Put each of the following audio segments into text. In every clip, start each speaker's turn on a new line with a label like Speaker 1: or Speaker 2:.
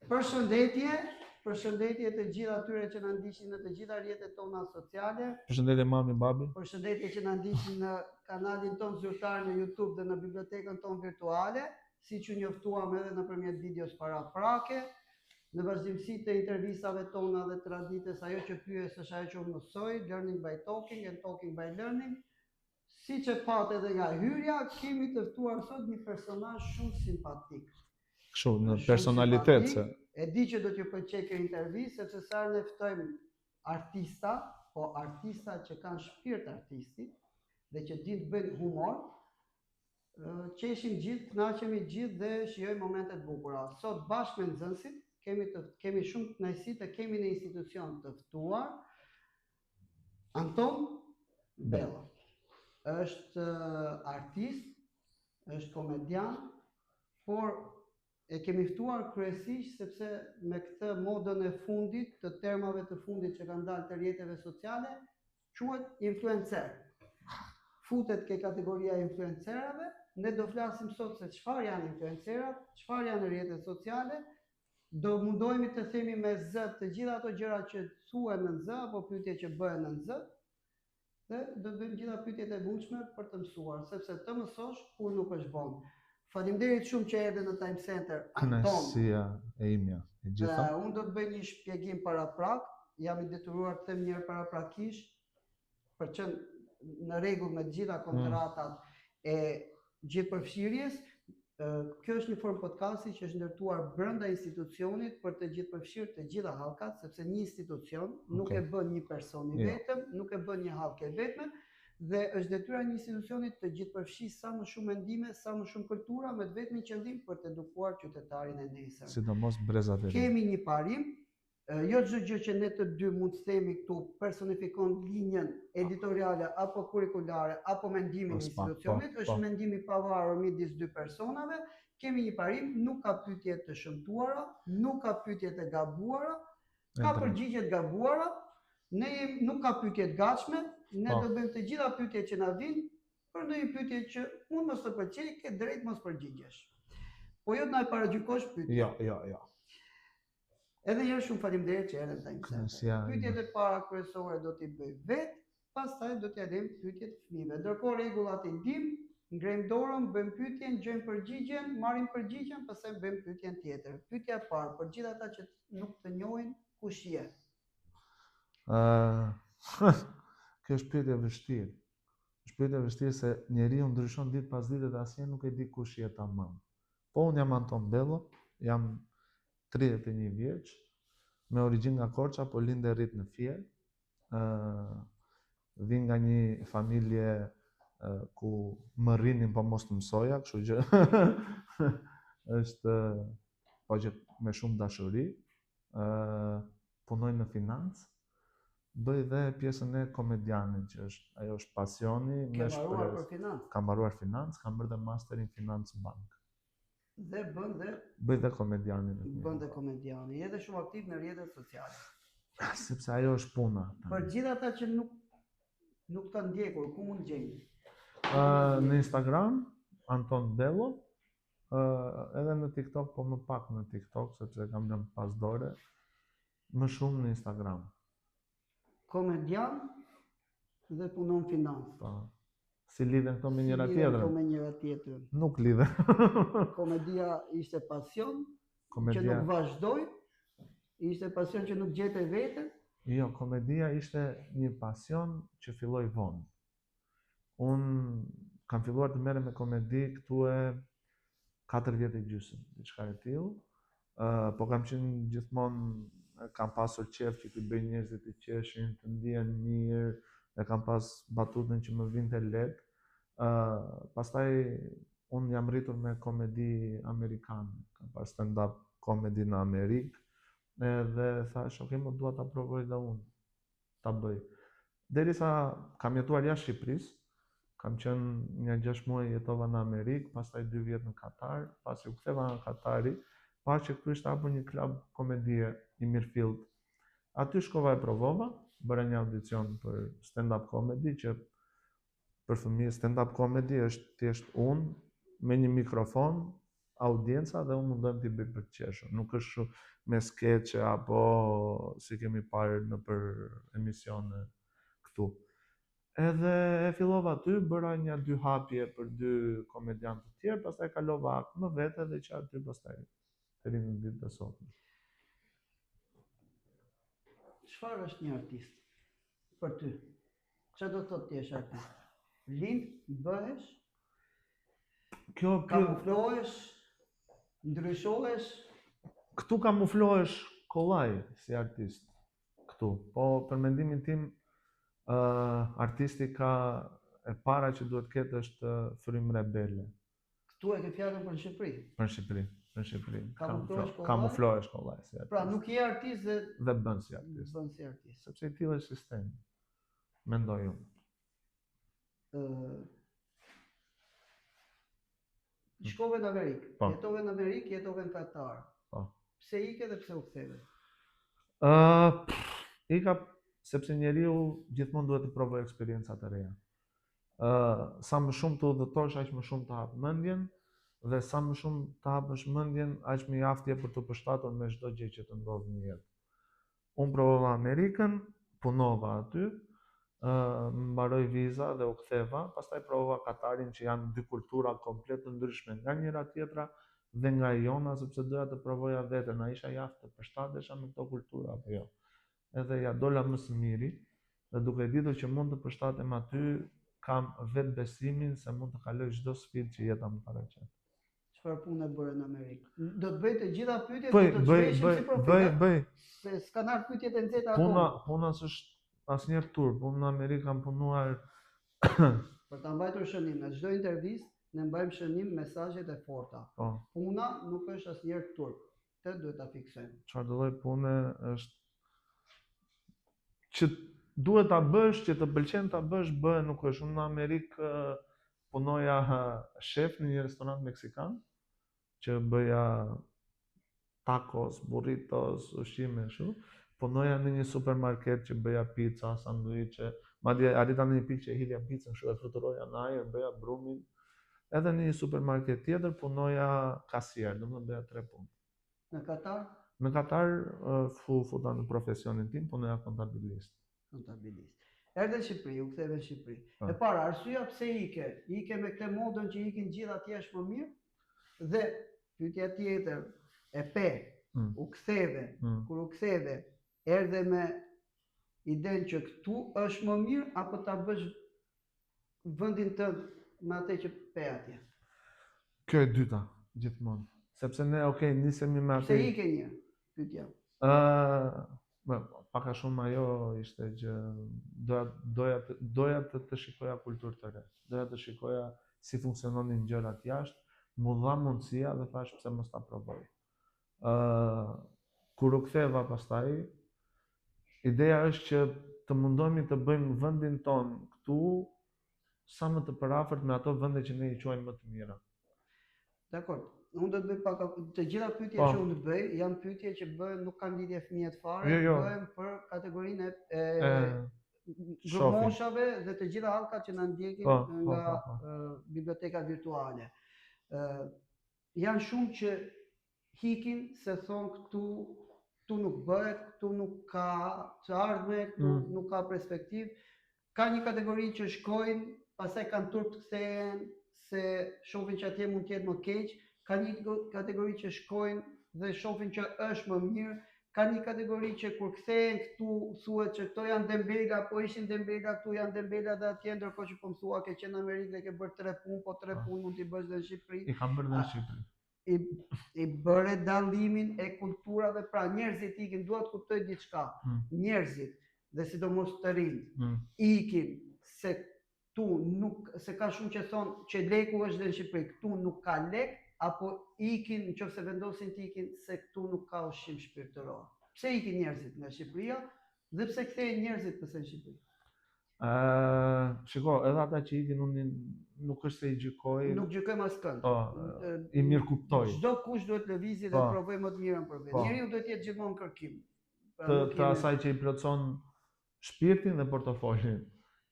Speaker 1: Përshëndetje të gjitha atyre që na ndiqin në të gjitha rrjetet tona sociale.
Speaker 2: Përshëndetje mami, babi.
Speaker 1: Përshëndetje që na ndiqin në kanalin ton zyrtar në YouTube dhe në bibliotekën ton virtuale, siç u njoftuam edhe nëpërmjet videos paraprake. Në vazhdimsi të intervistave tona dhe traditës, ajo që pyes është ajo që unë mësoj, learning by talking and talking by learning. Siç e patë edhe nga hyrja, kemi të ftuar sot një personazh shumë simpatik.
Speaker 2: Kështu, në personalitet se.
Speaker 1: E di që do t'ju pëlqej kjo intervistë, sepse sa ne ftojmë artista, po artista që kanë shpirt artisti dhe që dinë të bëjnë humor, qeshim gjithë, kënaqemi gjithë dhe shijojmë momente të bukura. Sot bashkë me nxënësit kemi shumë kënaqësi të kemi në institucion të ftuar Anton Bello. Është artist, është komedian, por e kemi ftuar kryesisht sepse me këtë modën e fundit, të termave të fundit që kanë dalë të rrjeteve sociale, quhet influencer. Futet ke kategoria e influencerave, ne do flasim sot se çfarë janë influencerat, çfarë janë rrjetet sociale, do mundohemi të themi me zë të gjitha ato gjëra që thuhen në zë apo pyetje që bëhen në zë, dhe do të bëjmë gjitha pyetjet e mundshme për të mësuar, sepse të mësosh kur nuk është vonë. Faleminderit shumë që erdhe në Time Center, Anton.
Speaker 2: Kënaqësia e imja, e gjitha.
Speaker 1: Unë do të bëj një shpjegim paraprak, jam i detyruar të them një herë paraprakisht, për që në rregull me të gjitha kontratat e gjithëpërfshirjes. Kjo është një formë podcasti që është ndërtuar brenda institucionit për të gjithëpërfshirë të gjitha hallkat, sepse një institucion nuk e bën një person i vetëm, nuk e bën një hallkë e vetme, dhe është detyra një institucionit të gjithëpërfshijë sa më shumë mendime, sa më shumë kultura, me të vetmin qëllim për të edukuar qytetarin e nesër.
Speaker 2: Sidomos brezat e ri.
Speaker 1: Kemi një parim, jo çdo gjë që ne të dy mund të themi këtu personifikon linjën editoriale apo kurrikulare apo mendimin e institucionit, është mendimi i pavarur midis dy personave. Kemi një parim, nuk ka pyetje të shëmtuara, nuk ka pyetje të gabuara, ka përgjigje të gabuara, nuk ka pyetje të gatshme. Ne do bëjmë të gjitha pyetjet që na vijnë, për ndonjë pyetje që mund mos të pëlqejë, ke drejt mos përgjigjesh. Po jo të na paragjykosh pyetje.
Speaker 2: Jo.
Speaker 1: Edhe një herë shumë faleminderit që erdhe në Time Center. Pyetjet e para kryesore do t'i bëj vetë, pastaj do t'ia lëm pyetjet fëmijëve. Ndërkohë rregullat i dim, ngrejmë dorën, bëjmë pyetjen, gjejmë përgjigjen, marrim përgjigjen, pastaj bëjmë pyetjen tjetër. Pyetja e parë, për gjithë ata që nuk të njohin, kush je?
Speaker 2: Kjo është pyetje e vështirë. Është pyetje e vështirë se njeriu ndryshon ditë pas dite dhe asnjëherë nuk e di kush je tamam. Po unë jam Anton Bello, jam 31 vjeç, me origjinë nga Korça, po lind e rrit në Fier. Vi nga një familje ku më rrinin po mos të mësoja, kështu që është po që me shumë dashuri. Punoj në financë. Bëj dhe pjesën e komedianit, që ajo është pasioni.
Speaker 1: Ke mbaruar për financë?
Speaker 2: Kam mbaruar financë, kam bërë dhe masterin financë bank.
Speaker 1: Dhe
Speaker 2: bëj dhe komedianin.
Speaker 1: Bën dhe komediani, je dhe shumë aktiv në rrjetet sociale.
Speaker 2: Sepse ajo është puna.
Speaker 1: Për gjithë ata që nuk të ndjekur, ku mund gjejnë?
Speaker 2: Në Instagram, Anton Bello, edhe në TikTok, po më pak në TikTok, sepse kam lënë pas dore, më shumë në Instagram.
Speaker 1: Komedian dhe punon financë.
Speaker 2: Si lidhen këto me njëra
Speaker 1: tjetrën?
Speaker 2: Nuk lidhen.
Speaker 1: Komedia ishte pasion që nuk vazhdoi, ishte pasion që nuk gjete veten?
Speaker 2: Jo, komedia ishte një pasion që filloi vonë. Unë kam filluar të merrem me komedi këtu e 4 vjet e gjysmë, diçka e tillë. Po kam qenë gjithmonë, kam pasur qef që të bëj njerëzit të qeshin, të ndihen mirë, e kam pas batutën që më vinte lehtë. Pastaj unë jam rritur me komedi amerikane, kam pas stand-up comedy në Amerikë, dhe thash, ok, më dua ta provoj dhe unë, ta bëj. Derisa kam jetuar jashtë Shqipërisë, kam qenë një 6 muaj jetova në Amerikë, pastaj 2 vjet në Katar, pasi u ktheva nga Katari, pa që këtu ishte hapur një klub komedie i mirëfillt. Aty shkova e provova, bëra një audicion për stand-up comedy, që për fëmijë stand-up comedy është thjesht unë me një mikrofon, audienca dhe unë mundohem t'i bëj për të qeshur. Nuk është kështu me skeqe apo si kemi parë në për emisione këtu. Edhe e fillova aty, bëra 1-2 hapje për 2 komediantë të tjerë, pastaj kalova akt më vete dhe që aty pastaj deri në ditën e sotme.
Speaker 1: Çfarë është një artist për ty? Çfarë do të thotë ti je artist? Lind, bëhesh, kamuflohesh, ndryshohesh?
Speaker 2: Këtu kamuflohesh kollaj si artist. Këtu. Po për mendimin tim, artisti ka e para që duhet ketë është frymë rebele.
Speaker 1: Këtu e ke fjalën për Shqipëri.
Speaker 2: Për Shqipëri.
Speaker 1: Kamuflohesh
Speaker 2: Kamuflohesh kollaj si artist.
Speaker 1: Pra nuk je artist
Speaker 2: dhe bën si artist.
Speaker 1: Bën si artist.
Speaker 2: Sepse i tillë është sistemi. Mendoj unë.
Speaker 1: Shkove në Amerikë.
Speaker 2: Po.
Speaker 1: Jetove në Amerikë, jetove në Katar.
Speaker 2: Po.
Speaker 1: Pse ike dhe pse u ktheve?
Speaker 2: Ika sepse njeriu gjithmonë duhet të provojë eksperienca të reja. Sa më shumë të udhëtosh, aq më shumë të hap mendjen, dhe sa më shumë të hapësh mendjen, aq më jaftje për të përshtatur me çdo gjë që të ndodh në jetë. Unë provova Amerikën, punova aty, mbaroj viza dhe u ktheva, pastaj provova Katarin që janë 2 kultura komplet të ndryshme nga njëra tjetra dhe nga jona, sepse doja të provoja veten, a isha jaftë të përshtatesha me këto kultura apo jo. Edhe ja dola më së miri, dhe duke ditur që mund të përshtatem aty, kam vetë besimin se mund të kaloj çdo sfidë që jeta më paraqet.
Speaker 1: Çfarë punë bëre në Amerikë? Do të bëj të gjitha pyetjet, do të shpeshim si profet.
Speaker 2: Bëj.
Speaker 1: Se s'kan ardhur pyetjet e nxehta akoma.
Speaker 2: Puna s'është asnjëherë turp. Unë në Amerikë kam punuar
Speaker 1: për ta mbajtur shënim. Në çdo intervistë ne mbajmë shënim mesazhet e forta.
Speaker 2: Po.
Speaker 1: Puna nuk është asnjëherë turp. Këtë duhet ta fiksojmë.
Speaker 2: Çfarë lloj pune është që duhet ta bësh, që të pëlqen ta bësh, bëhe, nuk është. Unë në Amerikë punoja shef në një restorant meksikan, që bëja tacos, burritos, ushqime kështu. Punoja në një supermarket që bëja pizza, sanduiçe, madje arrita në një pikë që hilja picën kështu e fluturoja në ajër, bëja brumin. Edhe në një supermarket tjetër punoja kasier, domethënë bëja 3 punë.
Speaker 1: Në Katar?
Speaker 2: Në Katar futa në profesionin tim, punoja kontabilist.
Speaker 1: Erdhe në Shqipëri, u ktheve në Shqipëri. E para, arsyeja pse ike me këtë modën që ikin gjithë atje është më mirë, dhe pyetja tjetër, u ktheve, kur u ktheve, erdhe me idenë që këtu është më mirë apo ta bësh vendin tënd me atë që pe atje?
Speaker 2: Kjo e dyta, gjithmonë. Sepse ne, nisemi me atë.
Speaker 1: Pse ike një? Pyetja.
Speaker 2: Paka shumë ajo ishte që doja të shikoja kulturë të re. Doja të shikoja si funksiononin gjërat jashtë, mu dha mundësia dhe thash pse mos ta provoj. Kur u ktheva pastaj, ideja është që të mundohemi të bëjmë vendin ton këtu sa më të përafërt me ato vende që ne i quajmë më të mira. Dakor.
Speaker 1: Unë do të bëj pak të gjitha pyetjet që unë bëj, janë pyetje që bëhen nuk kanë lidhje fëmijët fare, bëhen për kategorinë e moshave dhe të gjitha halkat që na ndjekin nga biblioteka virtuale. Janë shumë që hikin se thonë këtu nuk bëhet, këtu nuk ka të ardhme, këtu nuk ka perspektivë. Ka një kategori që shkojnë, pastaj kanë turp të kthehen, se shohin që atje mund të jetë më keq. Ka një kategori që shkojnë dhe shohin që është më mirë. Ka një kategori që kur kthehen këtu thuhet që këto janë Dembela, po ishin Dembela, këtu janë Dembela dhe atje, ndërkohë që po më thua ke qenë në Amerikë dhe ke bërë 3 punë, po 3 punë mund t'i bësh dhe në Shqipëri.
Speaker 2: I kam bërë dhe në Shqipëri.
Speaker 1: I bëre dallimin e kulturave, pra njerëzit ikin, dua të kuptoj diçka. Njerëzit, dhe sidomos të rinj, ikin se këtu nuk, se ka shumë që thonë që leku është dhe në Shqipëri, këtu nuk ka lek, apo ikin, nëse vendosin të ikin, se këtu nuk ka ushqim shpirtëror. Pse ikin njerëzit nga Shqipëria dhe pse kthehen njerëzit pse në Shqipëri?
Speaker 2: Shiko, edhe ata që ikin unë nuk është se i gjykoj.
Speaker 1: Nuk gjykojmë askënd.
Speaker 2: I mirë kuptoj.
Speaker 1: Çdo kush duhet lëvizë dhe provoj më të mirën për vetë. Njeriu duhet të jetë gjithmonë kërkim.
Speaker 2: Të asaj që i plotson shpirtin dhe portofolin.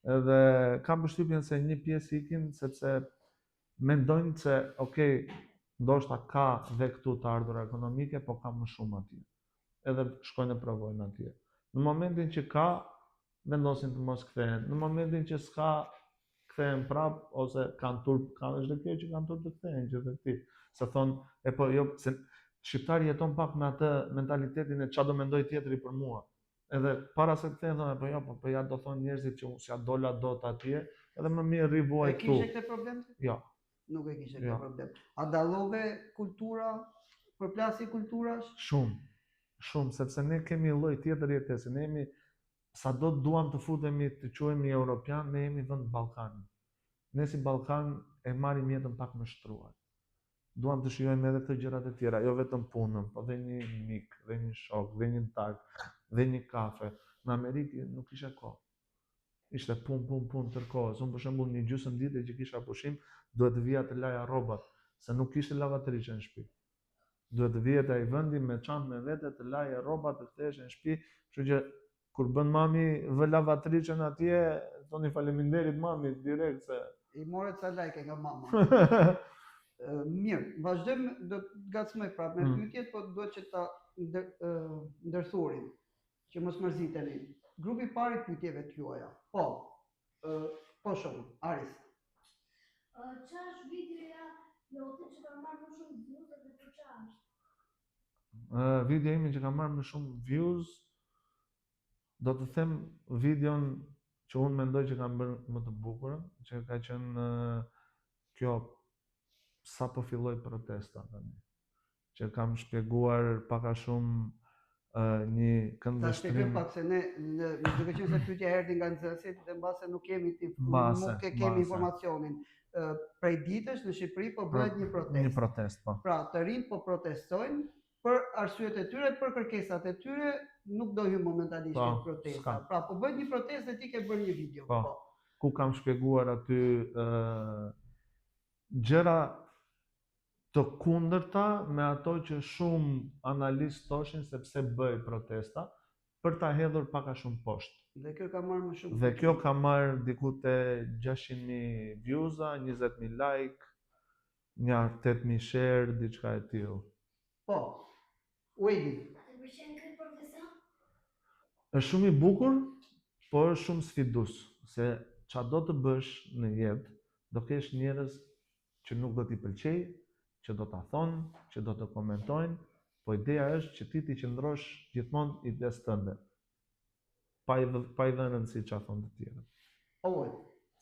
Speaker 2: Edhe kam përshtypjen se një pjesë ikin sepse mendojnë se ndoshta ka dhe këtu të ardhur ekonomike, po ka më shumë atje. Edhe shkojnë e provojnë atje. Në momentin që ka, vendosin të mos kthehen. Në momentin që s'ka, kthehen prap ose kanë turp, kanë çdo kjo që kanë turp të kthehen gjithë. Se thonë, e po jo, se shqiptari jeton pak me atë mentalitetin e çfarë do mendoj tjetri për mua. Edhe para se të kthehen thonë, po jo, po ja do thonë njerëzit që unë s'ja dola dot atje, edhe më mirë rivuaj
Speaker 1: E
Speaker 2: këtu.
Speaker 1: kishe këtë problem?
Speaker 2: Jo.
Speaker 1: Nuk e kishe këtë problem. A dallove kultura, përplasi kulturash?
Speaker 2: Shumë, sepse ne kemi lloj tjetër jetese, ne jemi sado duam të futemi të quhemi europian, ne jemi vend Ballkani. Ne si Ballkan e marrim jetën pak më shtruar. Duam të shijojmë edhe këto gjërat e tjera, jo vetëm punën, po dhe një mik, dhe një shok, dhe një dark, dhe një kafe. Në Amerikë nuk isha kohë. Ishte pun tërkohës. Unë për shembull një gjysmë dite që kisha pushim, duhet të vija të laja rrobat, se nuk kishte lavatriçe në shtëpi. Duhet të vihet ai vendi me çantë me vete të laje rrobat të kthesh në shtëpi, kështu që kur bën mami vë lavatriçen atje, thoni faleminderit mamit direkt se
Speaker 1: I more ca like nga mama. Mirë, vazhdojmë, do të ngacmoj prapë me pyetjet, po duhet që ta ndërthurim, që mos mërziteni. Grupi I parë I pyetjeve të juaja. Po shumë, Aris.
Speaker 3: Qa është videoja jote që ka marrë më shumë views dhe për qa është?
Speaker 2: Video imi që ka marrë më shumë views, do të them videon që unë mendoj që kam bërë më të bukurën, që ka qenë kjo sa po filloi protesta tani. Që kam shpjeguar pak a shumë një këndvështrim.
Speaker 1: Ta shpjegoj pak se ne duke qenë se pyetja erdhi nga nxënësit dhe mbase nuk kemi informacionin. Prej ditësh në Shqipëri po bëhet një protestë.
Speaker 2: Një protestë, po.
Speaker 1: Pra, të rinjt po protestojnë për arsyet e tyre, për kërkesat e tyre, nuk do hym momentalisht në protesta. Pra, po bëhet një protestë dhe ti ke bërë një video.
Speaker 2: Po. Ku kam shpjeguar aty gjëra të kundërta me ato që shumë analistë thoshin se pse bëj protesta, për ta hedhur pak a shumë poshtë.
Speaker 1: Dhe kjo ka marrë më shumë.
Speaker 2: Dhe kjo ka marrë diku te 600.000 views-a, 20.000 like, një 8.000 share, diçka e tillë.
Speaker 1: Po. Uedi.
Speaker 3: Të pëlqen këtë protesta?
Speaker 2: Është shumë I bukur, por është shumë sfidues, se çfarë do të bësh në jetë, do kesh njerëz që nuk do t'i pëlqej, që do ta thonë, që do të komentojnë, po ideja është që ti t'i qëndrosh gjithmonë ides tënde. Pa I dhënë rëndësi çfarë thonë të tjerët.
Speaker 1: Oj.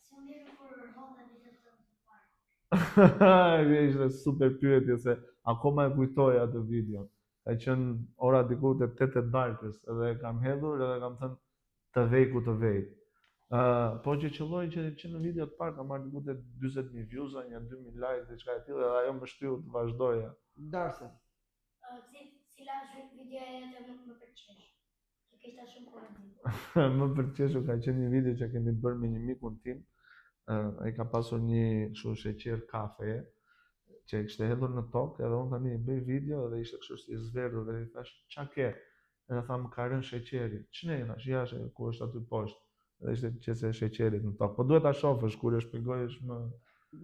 Speaker 3: Si ndjerë kur hodha videot të parë?
Speaker 2: Kjo ishte super pyetje se akoma e kujtoj atë video. Ka qenë ora diku te 8 e darkës, edhe kam hedhur edhe kam thënë të vej ku të vej. Po që qëlloj që në video të parë ka marrë diku te 40.000 views-a, një 2.000 like, diçka e tillë, edhe ajo më shtyu të vazhdoja.
Speaker 1: Darse.
Speaker 3: Cila është videoja jote më pëlqesh? Që kishte shumë kurrë.
Speaker 2: Më pëlqeu ka qenë një video që kemi bërë me një mikun tim. Ai ka pasur një kështu sheqer kafe që e kishte hedhur në tokë, edhe unë tani bëj video dhe ishte kështu si zverdur dhe I thash, "Ç'a ke?" Edhe tha, "Më ka rënë sheqeri." "Ç'ne?" Thash, "Jashtë, ku është aty poshtë." Dhe ishte qese sheqerit në tokë. Po duhet ta shohësh kur e shpjegojesh më.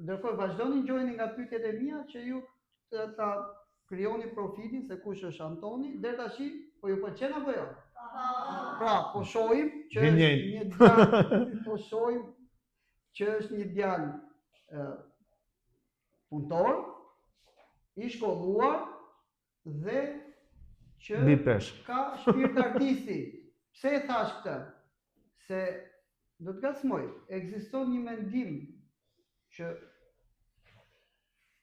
Speaker 1: Ndërkohë vazhdoni ngjojeni nga pyetjet e mia që ju ta krijoni profilin se kush është Antoni, deri tash po ju pëlqen apo jo? Pra, po shohim që është një djalë, po shohim që është një djalë punëtor, I shkolluar dhe që ka shpirt artisti. Pse e thash këtë? Se do të ngacmoj, ekziston një mendim që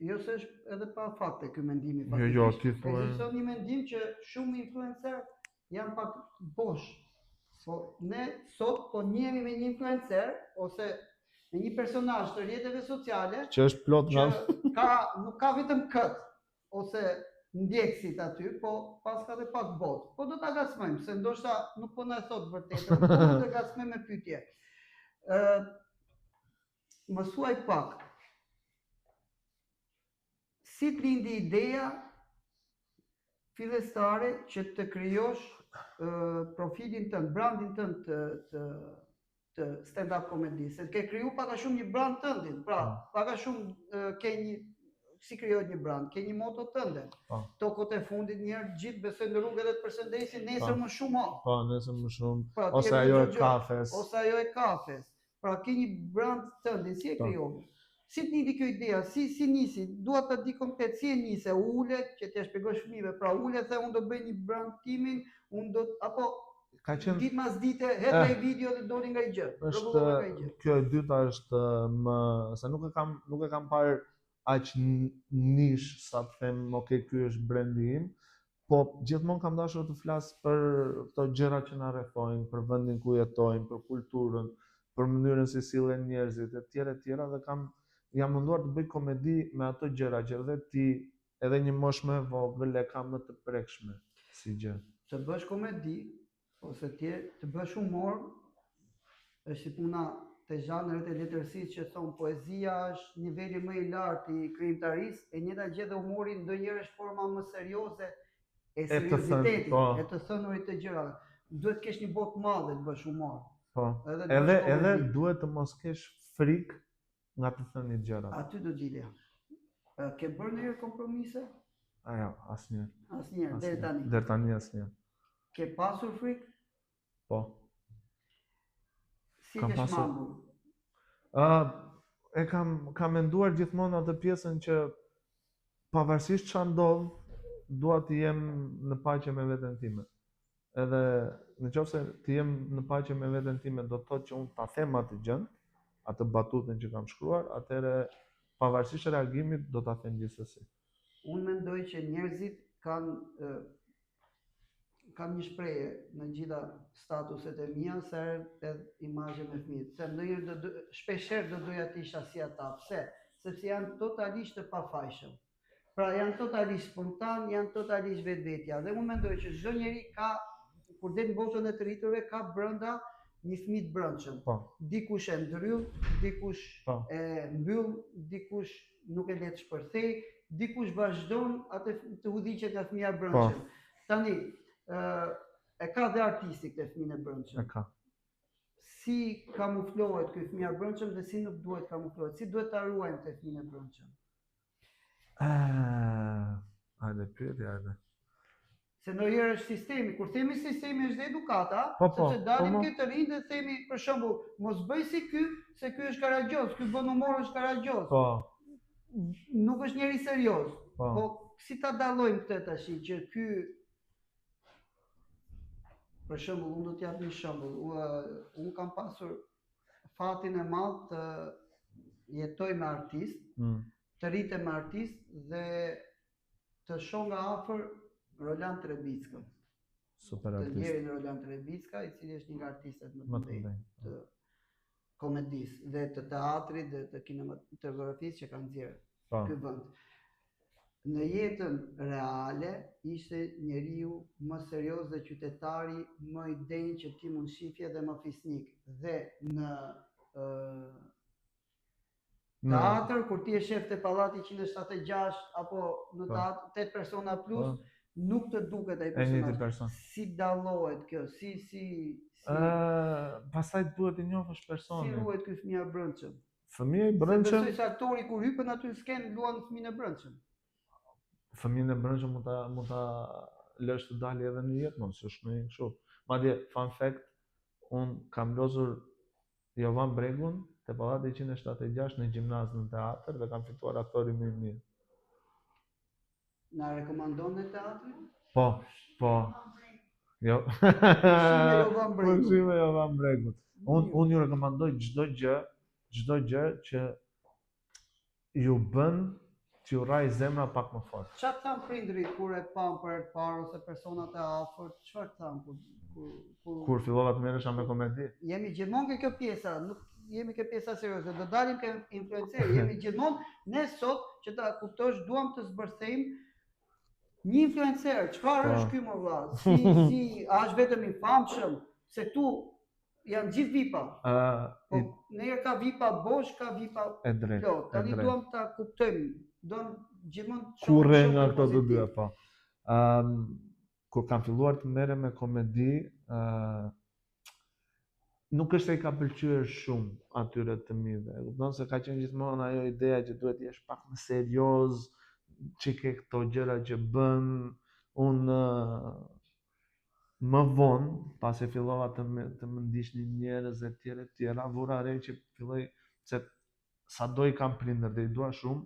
Speaker 1: jo se është edhe pa fakte ky mendimi faktikisht. Ekziston një mendim që shumë influencer janë pak bosh. Po ne sot po njihemi me një influencer ose me një personazh të rrjeteve sociale
Speaker 2: që është plot nga
Speaker 1: nuk ka vetëm kët ose ndjekësit aty, po pas ka dhe pak botë. Po do ta ngacmojmë, se ndoshta nuk po na e thot vërtetën, po do të ngacmojmë me pyetje. Më thuaj pak, si të lindi ideja fillestare që të krijosh profilin tënd, brandin tënd të stand-up komedi, se ke kriju pak a shumë një brand tëndin, pra pak a shumë ke një si krijohet një brand, ke një moto tënde.
Speaker 2: Po.
Speaker 1: Tokot e fundit njerë gjithë besojnë në rrugë edhe të përshëndesin, nesër
Speaker 2: Po.
Speaker 1: më shumë.
Speaker 2: Po, nëse më shumë,
Speaker 1: Pra, ti
Speaker 2: ose
Speaker 1: e
Speaker 2: ajo e
Speaker 1: Xhoxho,
Speaker 2: kafes.
Speaker 1: ose ajo e kafes. Pra, ke një brand tëndin, si e
Speaker 2: Po.
Speaker 1: krijove? Si të niti kjo ideja, si nisi, dua të di komplet, si e nise, ule, që t'ja shpjegosh fëmijëve, pra ule the unë do bëj një brand timin, unë do, apo
Speaker 2: Ka qenë
Speaker 1: ditë mas dite, hedhe i video dhe doli nga i gjë, rregullova nga i gjë.
Speaker 2: kjo e dyta është më se nuk e kam parë aq nish sa të them, ok, ky është brendi im, po gjithmonë kam dashur të flas për këto gjëra që na rrethojnë, për vendin ku jetojmë, për kulturën, për mënyrën si sillen njerëzit e tjera dhe jam munduar të bëj komedi me ato gjëra që edhe ti, edhe një moshë më e vogël e ka më të prekshme si gjë.
Speaker 1: Të bësh komedi ose të bësh humor është si puna të zhanret e letërsisë që thon poezia është niveli më i lartë i krijimtarisë, e njëjta gjë dhe humori ndonjëherë është forma më serioze e seriozitetit, e të thënurit të gjërave. Duhet të kesh një botë madhe të bësh humor.
Speaker 2: Po.
Speaker 1: Edhe
Speaker 2: duhet të mos kesh frikë nga të thënit gjërat.
Speaker 1: Aty do dilja. Ke bërë ndonjëherë kompromise?
Speaker 2: Ajo, asnjëherë.
Speaker 1: Asnjëherë, deri tani.
Speaker 2: Deri tani asnjëherë.
Speaker 1: Ke pasur frikë?
Speaker 2: Po.
Speaker 1: Si ke shmangur?
Speaker 2: E kam menduar gjithmonë atë pjesën që pavarësisht çfarë ndodh, dua të jem në paqe me veten time. Edhe nëse të jem në paqe me veten time do të thotë që unë ta them atë gjën, atë batutën që kam shkruar, atëherë pavarësisht reagimit do ta them gjithsesi.
Speaker 1: Unë mendoj që njerëzit kanë një shprehje në gjitha statuset e mia sa edhe imazhe me fëmijët. Se ndonjëherë shpeshherë do doja të isha si ata. Pse? Sepse janë totalisht të pafajshëm. Pra janë totalisht spontan, janë totalisht vetvetja. Dhe unë mendoj që çdo njeri ka, kur del në botën e të rriturve, ka brenda një fëmijë të brendshëm.
Speaker 2: Po.
Speaker 1: Dikush e ndryll, dikush e mbyll, dikush nuk e le të shpërthej, dikush vazhdon atë të udhëhiqet nga fëmia e brendshëm. Tani, e ka dhe artisti këtë fëmijën e brendshëm.
Speaker 2: E ka.
Speaker 1: Si kamuflohet ky fëmia e brendshëm dhe si nuk duhet kamuflohet, si duhet ta ruajmë këtë fëmijën e brendshëm?
Speaker 2: Hajde, pyetje, hajde.
Speaker 1: Se ndonjëherë është sistemi, kur themi sistemi është dhe edukata, sepse dalim këtë rinj dhe themi, për shembull, mos bëj si ky, se ky është karagjoz, ky bën humor është karagjoz.
Speaker 2: Po.
Speaker 1: Nuk është njeri serioz.
Speaker 2: Po.
Speaker 1: Po si ta dallojmë këtë tash që ky, për shembull, unë do t'jap një shembull. Unë kam pasur fatin e madh të jetoj me artist, të rritem me artist dhe të shoh nga afër Roland Trebickën.
Speaker 2: Super artist.
Speaker 1: Të njerin Roland Trebicka, i cili është një nga artistët më të mëdhenj të komedisë dhe të teatrit dhe të kinematografisë që kanë nxjerrë ky vend. Në jetën reale ishte njeriu më serioz dhe qytetari më i denj që ti mund shifje dhe më fisnik. Dhe në teatr, kur ti e shef te Pallati 176 apo në teatr 8 persona plus, nuk të duket ai personazh. Si dallohet kjo?
Speaker 2: Pastaj duhet të njohësh personin.
Speaker 1: Si ruhet ky fëmijë i brendshëm?
Speaker 2: Fëmia i brendshëm.
Speaker 1: Besoj se aktori kur hypen aty në skenë luan fëmijën e brendshëm.
Speaker 2: Fëmijën e brendshëm mund ta lësh të dalë edhe në jetë, mos është ndonjë kështu. Madje fun fact, un kam lozur Jovan Bregun te Pallati 176 në gjimnaz në teatr dhe kam fituar aktori më i mirë.
Speaker 1: Na rekomandon në teatrin?
Speaker 2: Po. Jo. Pushime Jovan Bregut. Unë ju rekomandoj çdo gjë që ju bën t'ju rraj zemra pak më fort.
Speaker 1: Çfarë than prindrit kur e pan për herë të parë ose personat e afërt? Çfarë than
Speaker 2: kur fillova të merresha me komedi?
Speaker 1: Jemi gjithmonë ke kjo pjesa, nuk jemi ke pjesa serioze. Do dalim ke influencer, jemi gjithmonë ne sot që ta kuptosh, duam të zbërthejmë një influencer, çfarë është ky më vlla? Si është vetëm i famshëm? Se tu janë gjithë vipa. Po ne ka vipa bosh, ka vipa plot. Tani duam ta kuptojmë. Don gjithmonë
Speaker 2: kurrë nga këto të dyja, po. Kur kam filluar të merrem me komedi, nuk është se i ka pëlqyer shumë atyre të mive. E kupton se ka qenë gjithmonë ajo ideja që duhet jesh pak më serioz, çike këto gjëra që bën. Unë më vonë, pas e fillova të më ndiqnin njerëz e tjera, vura re që filloj se sado i kam prindër dhe i dua shumë,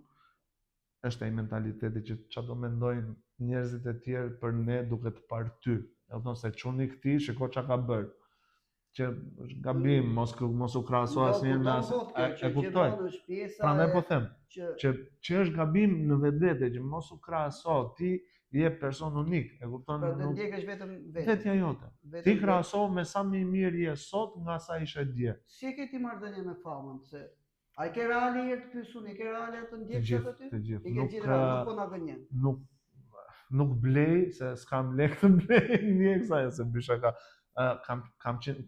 Speaker 2: është ai mentaliteti që çfarë mendojnë njerëzit e tjerë për ne duke të parë ty. E kupton se çuni këtij, shiko çka ka bërë. Që është gabim, mos u krahaso asnjëherë me asnjë. E kuptoj. Prandaj po them që është gabim në vetvete që mos u krahaso, ti je person unik, e kupton?
Speaker 1: Pra të ndjekësh vetëm
Speaker 2: vetja jote. Ti krahaso me sa më i mirë je sot nga sa ishe dje.
Speaker 1: Si e ke ti marrëdhënie me famën se a i ke reale herë të pyesun, i ke reale të ndjekësh aty?
Speaker 2: Të gjithë.
Speaker 1: I ke gjithë reale, nuk po na gënjen.
Speaker 2: Nuk blej se s'kam lekë të blej një kësaj se bysha ka.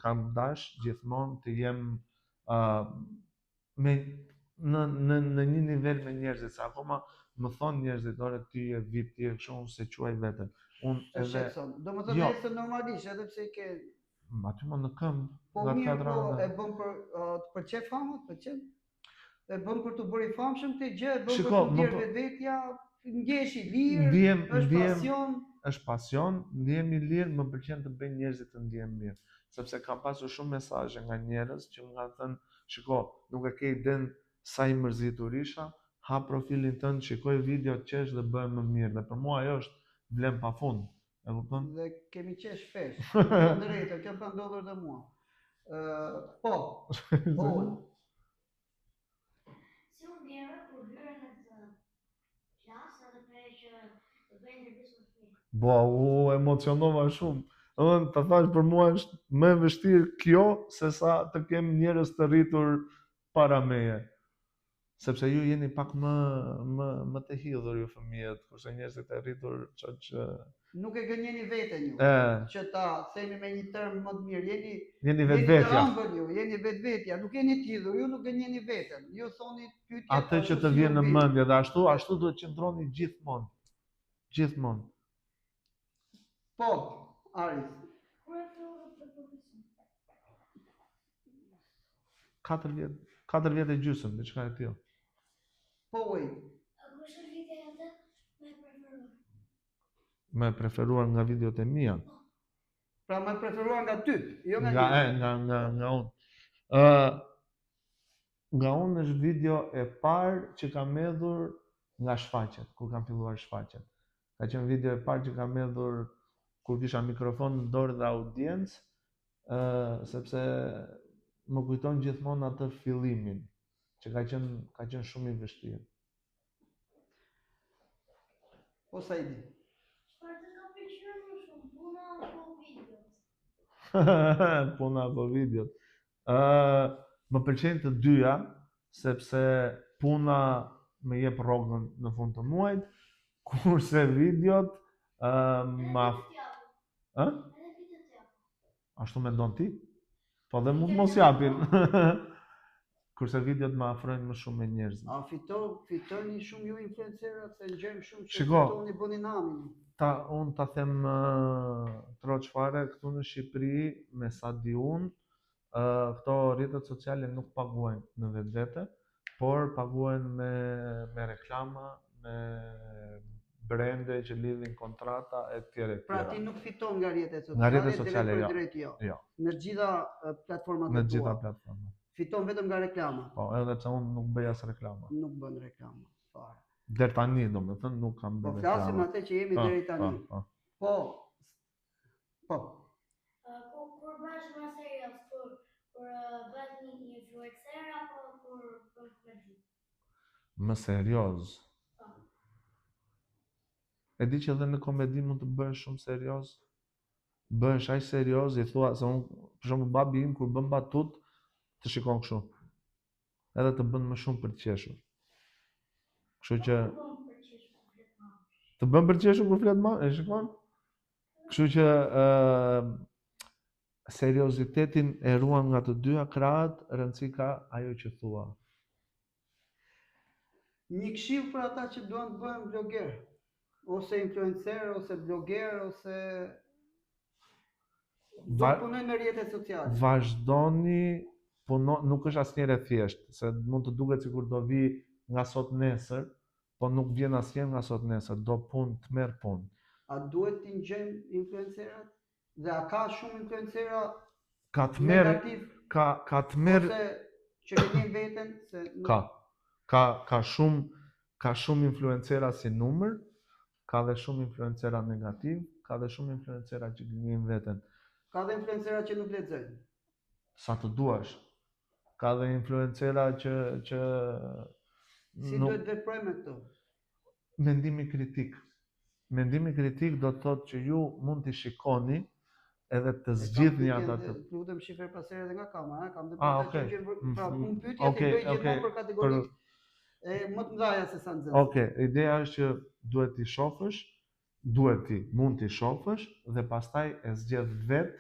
Speaker 2: Kam dash gjithmonë të jem në një nivel me njerëzit, se akoma më thonë njerëzit, ore ty je VIP, ti je kështu, unë se quaj veten. Unë edhe
Speaker 1: do më thonë se normalisht, edhe pse i ke
Speaker 2: aty më në këmbë.
Speaker 1: Po mirë, po e bën për të pëlqej fama, pëlqen? E bën për të bërë i famshëm këtë gjë, e bën për të ndjerë vetvetja, ndjehesh i lirë, është pasion.
Speaker 2: Është pasion, ndihem i lirë, më pëlqen të bëj njerëzit të ndihen mirë. Sepse kam pasur shumë mesazhe nga njerëz që më kanë thënë, shiko, nuk e ke idenë sa i mërzitur isha, ha profilin tënd, shikoj video, qesh dhe bëhem më mirë. Dhe për mua ajo është vlen pafund. E kupton?
Speaker 1: Dhe kemi qesh shpesh. Në drejtë, kjo ka ndodhur dhe mua. Po.
Speaker 3: Si u ndjeve kur hyre në të klasë edhe prej që të bëjnë intervistë me fëmijë?
Speaker 2: Bo, u emocionova shumë. Të thash për mua është më e vështirë kjo se sa të kem njerëz të rritur para meje. Sepse ju jeni pak më të hidhur ju fëmijët, kurse njerëzit e rritur që
Speaker 1: nuk e gënjeni veten ju. Që ta themi me një term më të mirë,
Speaker 2: jeni vetvetja.
Speaker 1: Jeni vetvetja, nuk jeni të hidhur, ju nuk gënjeni veten. Ju thoni pyetje
Speaker 2: atë që të vjen në mendje dhe ashtu duhet qëndroni gjithmonë. Gjithmonë.
Speaker 1: Po, Aris.
Speaker 3: Kur e fillove të profesion?
Speaker 2: 4 vjet e gjysmë, diçka e tillë.
Speaker 1: Po uj.
Speaker 3: A ku është videja jote me preferuar?
Speaker 2: Me preferuar nga videot e mia.
Speaker 1: Pra me preferuar nga ty, jo nga
Speaker 2: nga unë. Nga unë është video e parë që kam hedhur nga shfaqjet, kur kam filluar shfaqjet. Ka qenë video e parë që kam hedhur kur kisha mikrofon në dorë dhe audiencë, sepse më kujton gjithmonë atë fillimin, që ka qenë shumë i vështirë.
Speaker 1: Po sa i di?
Speaker 3: Çfarë të ka pëlqyer më shumë, puna apo videot?
Speaker 2: Puna apo videot? Më pëlqejnë të dyja, sepse puna më jep rrogën në fund të muajit, kurse videot ashtu mendon ti? Po dhe mund mos japin. Kurse videot më afrojnë më shumë me njerëzit.
Speaker 1: A fitoni shumë ju influencerat se ngjojmë shumë që fitoni bëni namin.
Speaker 2: Unë ta them troç fare këtu në Shqipëri, me sa di unë, këto rrjetet sociale nuk paguajnë në vetvete, por paguajnë me reklama, me brende që lidhin kontrata e tjera.
Speaker 1: Pra ti nuk fiton nga rrjetet sociale?
Speaker 2: Nga rrjetet sociale,
Speaker 1: jo. Në gjitha platformat
Speaker 2: e tua? Në gjitha platformat.
Speaker 1: Fiton vetëm nga reklama?
Speaker 2: Po, edhe pse unë nuk bëj as reklama.
Speaker 1: Nuk bën reklama, fare.
Speaker 2: Deri tani, domethënë, nuk kam bërë reklama.
Speaker 1: Po flasim atë që jemi deri tani. Po.
Speaker 3: Kur bësh më serioz, kur bëhet një influencer apo kur bën komedi?
Speaker 2: Më serioz. E di që edhe në komedi mund të bëhesh shumë serioz. Bëhesh aq serioz, i thua se unë, për shembull, babi im kur bën batut, të shikon kështu. Edhe të bën më shumë për të qeshur. Kështu që të bën për të qeshur kur flet më, e shikon? Kështu që seriozitetin e ruan nga të dyja krahët, rëndësi ka ajo që thua.
Speaker 1: Një këshill për ata që duan të bëhen blogger, ose influencer, ose blogger, ose Do të punoj me rrjetet sociale.
Speaker 2: Vazhdoni, nuk është asnjëherë e thjeshtë, se mund të duket sikur do vi nga sot nesër, po nuk vjen asnjëherë nga sot nesër, do punë të merr punë.
Speaker 1: A duhet t'i ngjejmë influencerat? Dhe a ka shumë influencera
Speaker 2: Ka të merr,
Speaker 1: negativ
Speaker 2: ka të merr,
Speaker 1: ose që rinin veten se nuk...
Speaker 2: ka shumë influencera si numër, ka dhe shumë influencera negativ, ka dhe shumë influencera që gënjejnë veten.
Speaker 1: Ka dhe influencera që nuk lexojnë.
Speaker 2: Sa të duash. Ka dhe influencera që
Speaker 1: Si duhet veprojmë me këto?
Speaker 2: Mendimi kritik. Mendimi kritik do të thotë që ju mund t'i shikoni edhe të zgjidhni ata të...
Speaker 1: Lutem shifër pasere edhe nga kamera, kam dhe
Speaker 2: okay.
Speaker 1: Pra, unë pyetje të bëj gjithmonë për kategoritë më të mëdha se sa nxënës.
Speaker 2: Okej, ideja është që duhet t'i shofësh, mund t'i shofësh dhe pastaj e zgjedh vetë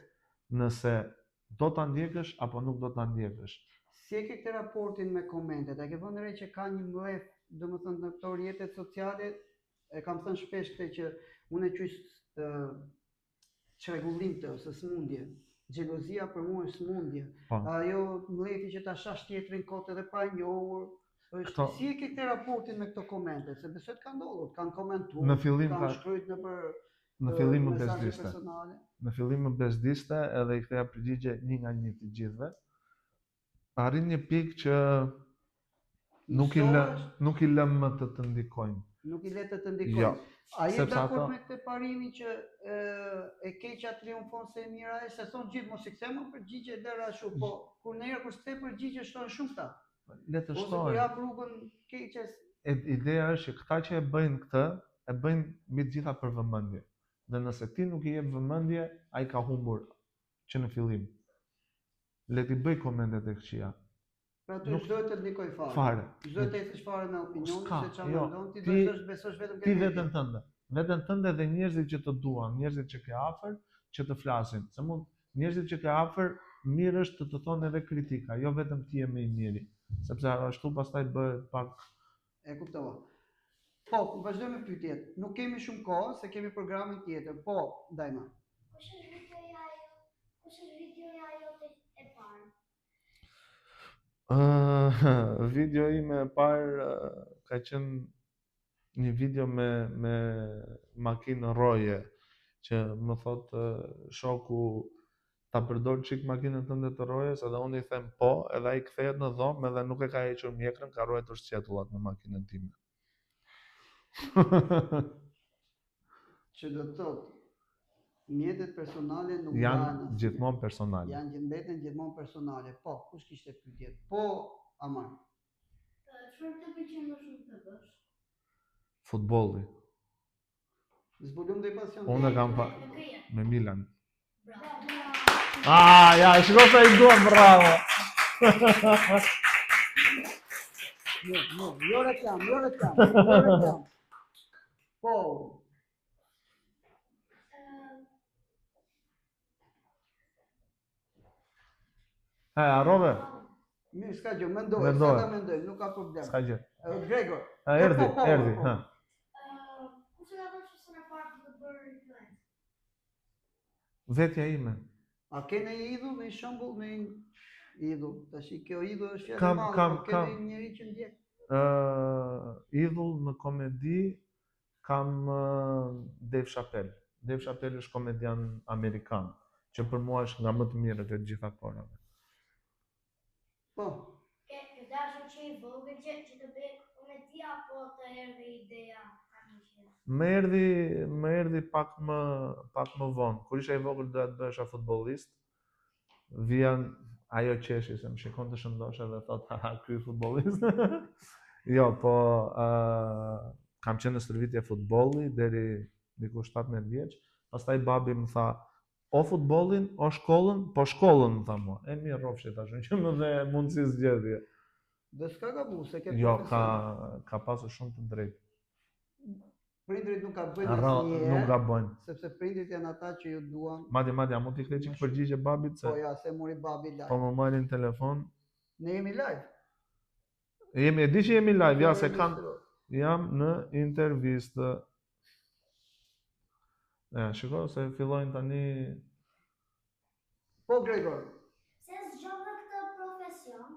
Speaker 2: nëse do ta ndjekësh apo nuk do ta ndjekësh.
Speaker 1: Si e ke këtë raportin me komentet? A ke vënë re që ka një mlef, domethënë në këto rrjetet sociale, e kam thënë shpesh këtë që unë e quaj çrregullim të ose smundje. Xhelozia për mua është smundje. Ajo mlefi që ta shash tjetrin kot edhe pa njohur, është si e ke këtë raportin me këto komente, se besoj të kanë ndodhur, kanë komentuar,
Speaker 2: në fillim
Speaker 1: kanë shkruajtur
Speaker 2: në fillim më
Speaker 1: mesazhe
Speaker 2: bezdiste.
Speaker 1: personale.
Speaker 2: Në fillim më bezdiste edhe i ktheja përgjigje një nga një të gjithëve. Arrin një pikë që nuk i lëm më të ndikojnë.
Speaker 1: Nuk i le të ndikojnë.
Speaker 2: Jo.
Speaker 1: A je dakord me këtë parimin që e keqja triumfon se e mira është, se thonë gjithë mos i kthe më përgjigje dera ashtu, po kur ndonjëherë kur s'ke përgjigje shtojnë shumë ta.
Speaker 2: Le të shtojnë.
Speaker 1: Ose kur jap rrugën keqes.
Speaker 2: Ideja është që këta që e bëjnë këtë, e bëjnë mbi të gjitha për vëmendje. Dhe nëse ti nuk i jep vëmendje, ai ka humbur që në fillim. Le ti bëj komentet e këqija.
Speaker 1: Pra ty çdo të ndikoj
Speaker 2: fare.
Speaker 1: Çdo të ecësh fare me opinionin se çfarë mendon, ti do të besosh vetëm
Speaker 2: ti veten tënde. Veten tënde dhe njerëzit që të duan, njerëzit që ke afër, që të flasin. Se mund njerëzit që ke afër, mirë është të thonë edhe kritika, jo vetëm ti je më i miri, sepse ashtu pastaj bëhet pak.
Speaker 1: E kuptova. Po, vazhdojmë me pyetjet. Nuk kemi shumë kohë, se kemi programin tjetër. Po, Dajma.
Speaker 3: Kush është videoja jote e parë?
Speaker 2: Video ime e parë ka qenë një video me makinë roje, që më thot shoku ta përdor çik makinën tënde të rojes, edhe unë i them po, edhe ai kthehet në dhomë edhe nuk e ka hequr mjekrën, ka ruajtur sqetullat në makinën time.
Speaker 1: Që do të thotë mjetet personale nuk
Speaker 2: janë gjithmonë personale.
Speaker 1: Janë mbeten gjithmonë personale. Po, kush kishte pyetje? Po, Amar.
Speaker 3: Çfarë të pëlqen më shumë të bësh?
Speaker 2: Futbolli.
Speaker 1: Zbulum dhe pasion.
Speaker 2: Unë kam pa me Milan.
Speaker 3: Bravo.
Speaker 2: Ja, shiko sa i duam, bravo.
Speaker 1: Jo reklam. Po.
Speaker 2: Arrove.
Speaker 1: Mirë, s'ka gjë, mendoj, nuk ka problem.
Speaker 2: S'ka gjë.
Speaker 1: Gregor.
Speaker 2: Erdhi.
Speaker 3: Kush e ka thënë se na parë të bërë influencë?
Speaker 2: Vetja ime.
Speaker 1: A ke në idhull, në shembull, në idhull, tash kjo idhull është fjalë e madhe, ke një njeri që ndjek?
Speaker 2: Idhull në komedi kam Dave Chappelle. Dave Chappelle është komedian amerikan, që për mua është nga më të mirët e gjitha kohërave.
Speaker 1: Po.
Speaker 3: Ke dashur që i vogël që të bëj komedia apo të erdhi ideja tani?
Speaker 2: Më erdhi pak më vonë. Kur isha i vogël doja të bëhesha futbollist. Vian ajo qeshi se më shikon të shëndosh edhe thot ky futbollist. Jo, po kam qenë në stërvitje futbolli deri diku 17 vjeç. Pastaj babi më tha o futbollin, o shkollën, po shkollën më tha mua. E mirë rrofshi tash, që më dhe mundësi zgjedhje.
Speaker 1: Dhe s'ka gabu se ke
Speaker 2: Jo, ka pasur shumë të drejtë.
Speaker 1: Prindrit nuk ka bëjnë asnjëherë.
Speaker 2: Nuk gabojnë.
Speaker 1: Sepse prindrit janë ata që ju duan.
Speaker 2: Madje, a mund t'i kthej çik përgjigje babit se?
Speaker 1: Po ja, se mori babi live.
Speaker 2: Po më marrin telefon.
Speaker 1: Ne jemi live.
Speaker 2: E di që jemi live, ja se jam në intervistë. Shiko se fillojnë tani
Speaker 1: Po Gregor.
Speaker 3: Se zgjodhe këtë profesion?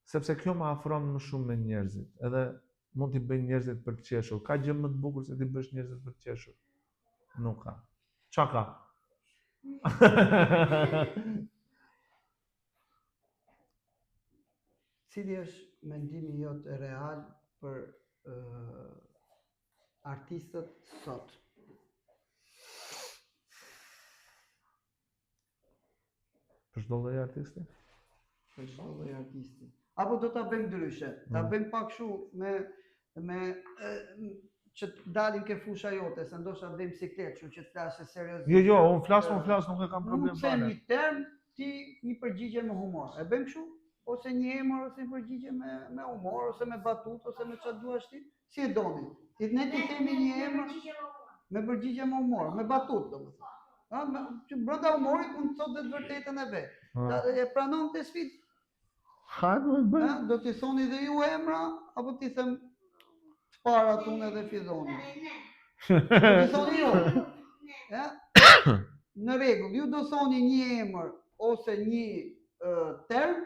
Speaker 2: Sepse kjo më afron më shumë me njerëzit, edhe mund t'i bëj njerëzit për të qeshur. Ka gjë më të bukur se t'i bësh njerëzit për të qeshur? Nuk ka. Qa ka?
Speaker 1: Cili është mendimi jot real për artistët sot?
Speaker 2: Për çdo lloj artisti?
Speaker 1: Për çdo lloj artisti. Apo do ta bëjmë ndryshe? Ta bëjmë pak kështu me që të dalim ke fusha jote, se ndoshta bëjmë siklet, kështu që të flasë seriozisht.
Speaker 2: Jo, unë flas, nuk e kam problem
Speaker 1: Nuk them
Speaker 2: fare.
Speaker 1: një term, ti një përgjigje me humor. E bëjmë kështu? Ose një emër, ose një përgjigje me humor, ose me batut, ose me çfarë duash ti? Si e doni? Ne ti themi një emër me përgjigje me humor, me batut domethënë. Që brenda humorit mund të thotë të vërtetën e vet. E pranon të sfidë?
Speaker 2: Hajde me bëj.
Speaker 1: Do t'i thoni dhe ju emra, apo t'i them të parat unë edhe filloni? Do t'i thoni ju? Në rregull, ju do thoni një emër ose një term,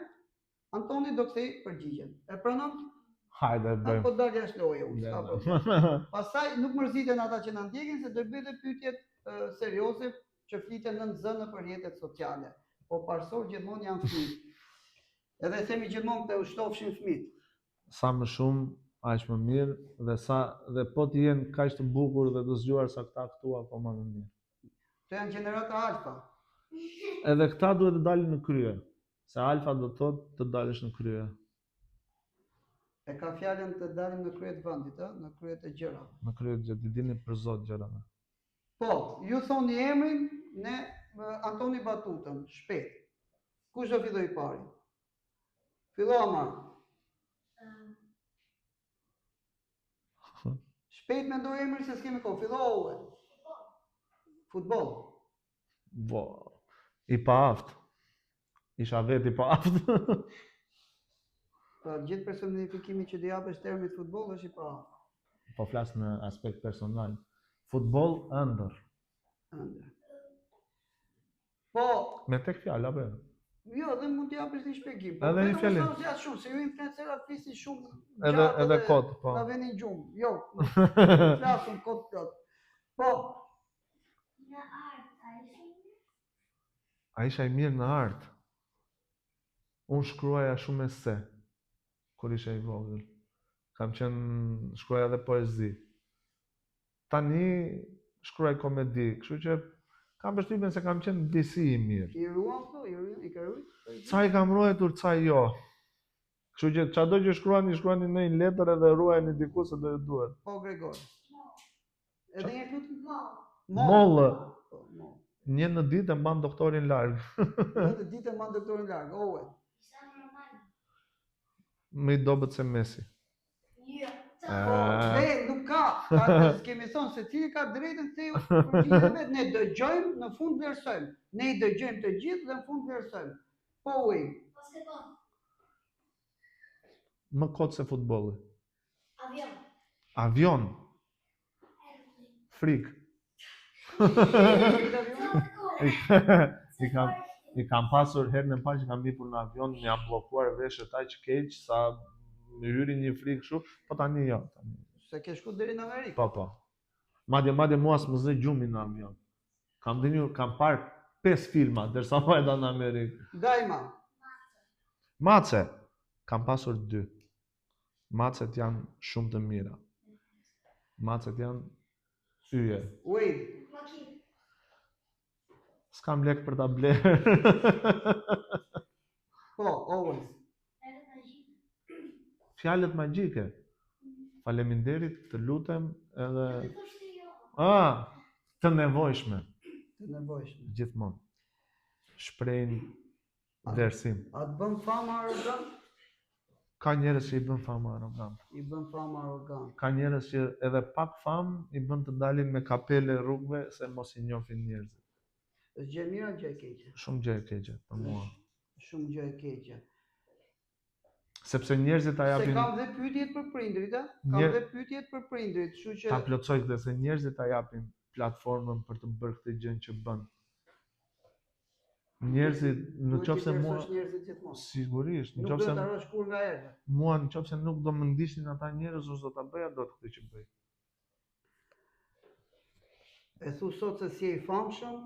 Speaker 1: Antoni do kthej përgjigjen. E pranon?
Speaker 2: Hajde bëjmë.
Speaker 1: Po dal jashtë loje unë. Pastaj nuk mërziten ata që na ndjekin se do bëj dhe pyetjet serioze që fliten në zë në për rrjetet sociale. Po parsor gjithmonë janë fëmijë. Edhe themi gjithmonë të ushtofshin fëmijët.
Speaker 2: Sa më shumë, aq më mirë, dhe po të jenë kaq të bukur dhe të zgjuar sa këta këtu akoma më mirë.
Speaker 1: Këto janë gjenerata alfa.
Speaker 2: Edhe këta duhet të dalin në krye. Se alfa do të thotë të dalësh në krye.
Speaker 1: E ka fjalën të dalim në krye të vendit, në krye të gjërave.
Speaker 2: Në krye të gjërave, dini për Zot gjërave.
Speaker 1: Po, ju thoni emrin, ne Antoni Batutën, shpejt. Kush do filloj pari? Fillo Amar. Shpejt mendoj emrin se s'kemi kohë. Fillo Owe. Futboll.
Speaker 2: Bo, i paaft. Isha vet i paaft.
Speaker 1: Pra, gjithë personifikimi që di japësh termit futboll është i paaft.
Speaker 2: Po flas në aspekt personal. Futboll ëndër.
Speaker 1: Po,
Speaker 2: me tek fjalë apo?
Speaker 1: Jo, dhe mund të japësh një shpjegim.
Speaker 2: Edhe një fjalim.
Speaker 1: Po, shumë, se ju influencerat flisin shumë.
Speaker 2: Edhe kod, po.
Speaker 1: Na vjen një gjumë. Jo, flasun kod plot. Po.
Speaker 3: Në art,
Speaker 2: a isha i mirë në art? Unë shkruaja shumë ese, kur isha i vogël. Kam qenë shkruaja dhe poezi. Tani shkruaj komedi, kështu që kam përshtypjen se kam qenë disi i mirë.
Speaker 1: I ruan këto? I ka ruajt?
Speaker 2: Ca i kam ruajtur, ca jo. Kështu që çado që shkruani në një letër edhe ruajeni diku se do ju duhet.
Speaker 1: Po Gregor. Edhe një lutem?
Speaker 2: Mollë. Një në ditë e mban doktorin larg.
Speaker 1: Një në ditë e mban doktorin larg. Owe.
Speaker 2: Me i dobët se Messi.
Speaker 1: Nuk ka. Kemi thonë se cili ka drejtën se përgjigjen vet, ne dëgjojmë, në fund vlerësojmë. Ne i dëgjojmë të gjithë dhe në fund vlerësojmë. Po uj.
Speaker 2: Më kot se futbolli.
Speaker 3: Avion.
Speaker 2: Avion. Frik. I kam pasur herën e parë që kam hipur në avion, më jam bllokuar veshët aq keq sa më hyri një frikë kështu, po tani jo.
Speaker 1: Se ke shku deri në Amerikë?
Speaker 2: Po. Madje mua s'më zë gjumi në avion. Kam parë 5 filma derisa vajta në Amerikë.
Speaker 1: Dajma.
Speaker 2: Mace. Kam pasur 2. Macet janë shumë të mira. Macet janë yje.
Speaker 1: Uj.
Speaker 2: S'kam lek për ta blerë.
Speaker 1: Po, always.
Speaker 2: Fjalët magjike. Faleminderit, të lutem edhe të nevojshme.
Speaker 1: Të nevojshme.
Speaker 2: Gjithmonë. Shprehin vlerësim.
Speaker 1: A të bën fama arrogant?
Speaker 2: Ka njerëz që i bën fama arrogant.
Speaker 1: I bën fama arrogant.
Speaker 2: Ka njerëz që edhe pak famë i bën të dalin me kapele rrugëve se mos i njohin njerëzit.
Speaker 1: Është gjë e mirë apo gjë e keqe?
Speaker 2: Shumë gjë e keqe për mua.
Speaker 1: Shumë gjë e keqe.
Speaker 2: Sepse njerëzit ta japin.
Speaker 1: Se kam dhe pyetjet për prindrit, a? Kam dhe pyetjet për prindrit, kështu që
Speaker 2: ta plotësoj këtë se njerëzit ta japin platformën për të bërë këtë gjë që bën. Njerëzit, në qoftë se mua
Speaker 1: njerëzit gjithmonë.
Speaker 2: sigurisht, në
Speaker 1: Nuk
Speaker 2: qoftë
Speaker 1: do
Speaker 2: se
Speaker 1: ta rrosh kur nga erdhe.
Speaker 2: mua në qoftë se nuk do më ndiqnin ata njerëz, unë do ta bëja dot këtë që bëj.
Speaker 1: E thu sot se si je i famshëm,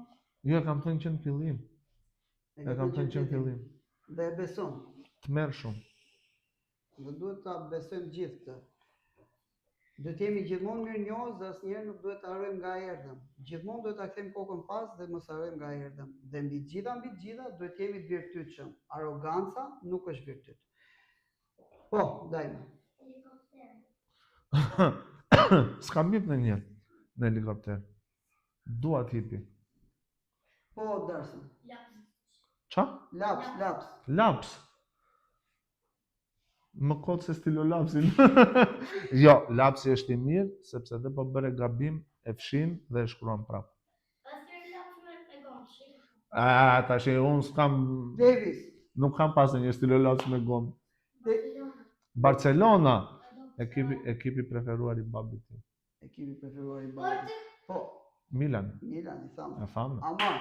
Speaker 2: Jo, e kam thënë që në fillim. E kam thënë që në fillim.
Speaker 1: Dhe e beson.
Speaker 2: Të merr shumë.
Speaker 1: Dhe duhet ta besojmë gjithë këtë. Duhet jemi gjithmonë mirënjohës dhe asnjëherë nuk duhet ta harrojmë nga erdhëm. Gjithmonë duhet ta kthejmë kokën pas dhe mos harrojmë nga erdhëm. Dhe mbi të gjitha duhet jemi të virtytshëm. Arroganca nuk është virtyt. Po, Dajma.
Speaker 2: S'kam hip në një në helikopter. Dua t'hipi.
Speaker 1: Po, Darsen.
Speaker 2: Qa?
Speaker 1: Laps.
Speaker 2: Laps. Më kot se stilo lapsin. Jo, lapsi është i mirë, sepse dhe po bëre gabim, e fshin dhe e shkruan prapë. Tash unë s'kam...
Speaker 1: Davis.
Speaker 2: Nuk kam pasur një stilo laps me gomë. Barcelona, ekipi preferuar i babit tim.
Speaker 1: Ekipi preferuar i babit. Po.
Speaker 2: Milan.
Speaker 1: I thamë.
Speaker 2: E famë.
Speaker 1: Amar.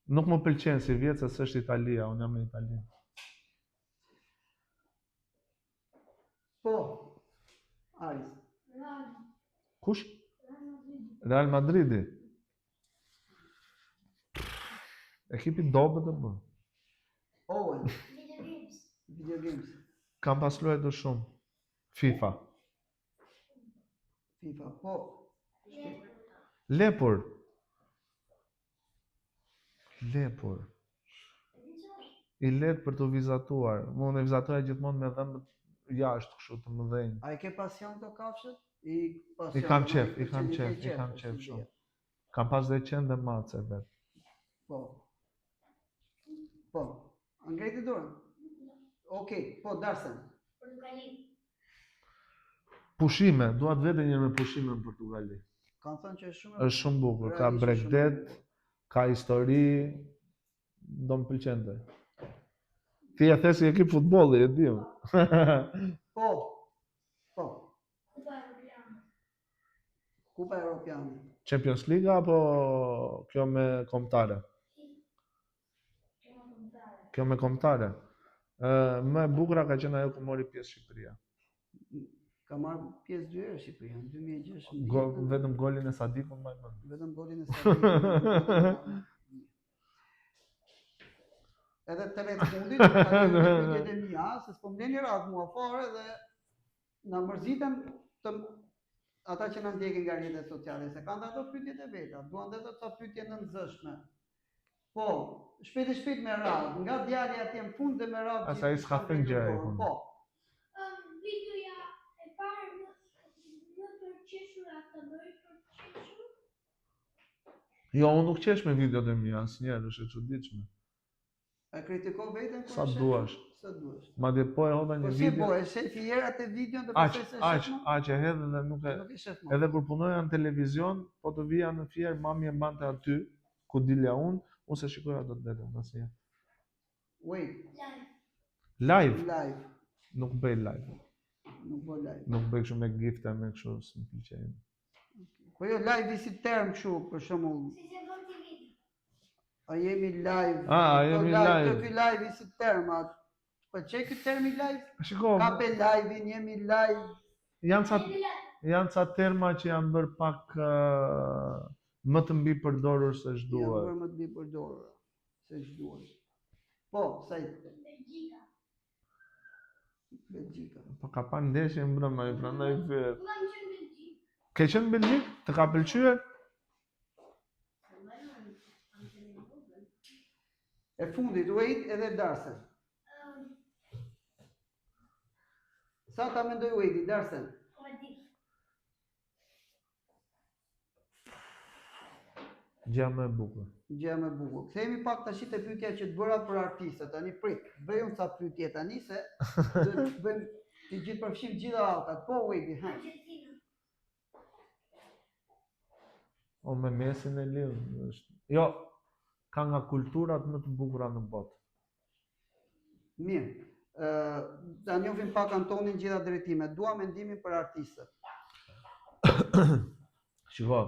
Speaker 2: Nuk më pëlqen si vjet se s'është Italia, unë jam në Itali.
Speaker 1: Po. Aris.
Speaker 2: Kush? Real Madridi. Ekipi dobët të bë.
Speaker 1: Owen. Video games.
Speaker 2: Kam pas luajtur shumë. FIFA.
Speaker 1: Po.
Speaker 2: Lepur. I let për të vizatuar. Unë e vizatoja gjithmonë me dhëmbët jashtë, kështu të mëdhenj.
Speaker 1: A i ke pasion të kafshët? I
Speaker 2: kam qef shumë. Kam pas dhe qenë dhe mace vetë.
Speaker 1: Po. Angrejti dorën? Okej, po, Darsen.
Speaker 2: Pushime, dua të vete njërë me pushime në Portugali.
Speaker 1: Kanë thënë që është
Speaker 2: shumë bukur, ka bregdet, ka histori, do më pëlqente. Ti e the si ekip futbolli, e dim.
Speaker 1: Po. Kupa Europiane.
Speaker 2: Champions League apo kjo me kombëtare? Kjo me kombëtare. Më e bukura ka qenë ajo ku mori pjesë Shqipëria.
Speaker 1: Ka marrë pjesë 2 herë Shqipëria, në 2016.
Speaker 2: Vetëm golin e Sadikut mbaj mend.
Speaker 1: Vetëm golin e Sadikut. Edhe të letë fundit, ka një pyetje e mia, se s'po mbledhni radhë mua fare dhe na mërziten ata që na ndjekin nga rrjetet sociale, se kanë ato pyetjet e veta, duan edhe ato pyetje të nxënshme. Po, shpejt me radhë, nga djali atje në fund dhe me radhë.
Speaker 2: Asa i s'ka thënë gjë ai.
Speaker 1: Po.
Speaker 3: Videoja e parë në përqeshur atë bëri përqeshur?
Speaker 2: Jo, unë nuk qesh me videot e mia asnjëherë, është e çuditshme.
Speaker 1: E kritiko veten kur
Speaker 2: sa duash. Madje po e hodha një video.
Speaker 1: Po si po, e shef herë atë videon dhe besoj se shef.
Speaker 2: Aq e hedh dhe nuk e. Edhe kur punoja në televizion, po të vija në fjerë, mami e mbante aty, ku dilja unë se shikoja do të vetëm asnjëherë.
Speaker 1: Wait.
Speaker 2: Live.
Speaker 1: Nuk
Speaker 2: bëj live. Nuk bëj kështu me gifte me kështu s'm pëlqejnë.
Speaker 1: Po jo live si term kështu për shembull. A jemi live.
Speaker 2: Jemi live.
Speaker 1: Ky live si term. Po çe ky termi live?
Speaker 2: Shiko.
Speaker 1: Kape live-in, jemi live.
Speaker 2: Janë ca terma që janë bërë pak më të mbi përdorur se ç'duhet.
Speaker 1: Janë bërë më të mbi përdorur se ç'duhet. Po, sa i Belgjika.
Speaker 2: Po ka pa ndeshje mbrëmë, prandaj fyet. Ke qenë në Belgjik? Të ka pëlqyer?
Speaker 1: E fundit, Wade edhe Darsen. Sa ta mendoj Wade, Darsen?
Speaker 2: Gjë më e bukur.
Speaker 1: Kthehemi pak tash te pyetja që të bëra për artistët. Tani prit, bëj unë ca pyetje tani se do të bëjmë të gjithë përfshim gjitha altat. Po Wade, ha.
Speaker 2: O me mesin e lidh. Jo, ka nga kulturat më të bukura në botë.
Speaker 1: Mirë. ta njohim pak Antonin gjitha drejtimet. Dua mendimin për artistët.
Speaker 2: Shiko,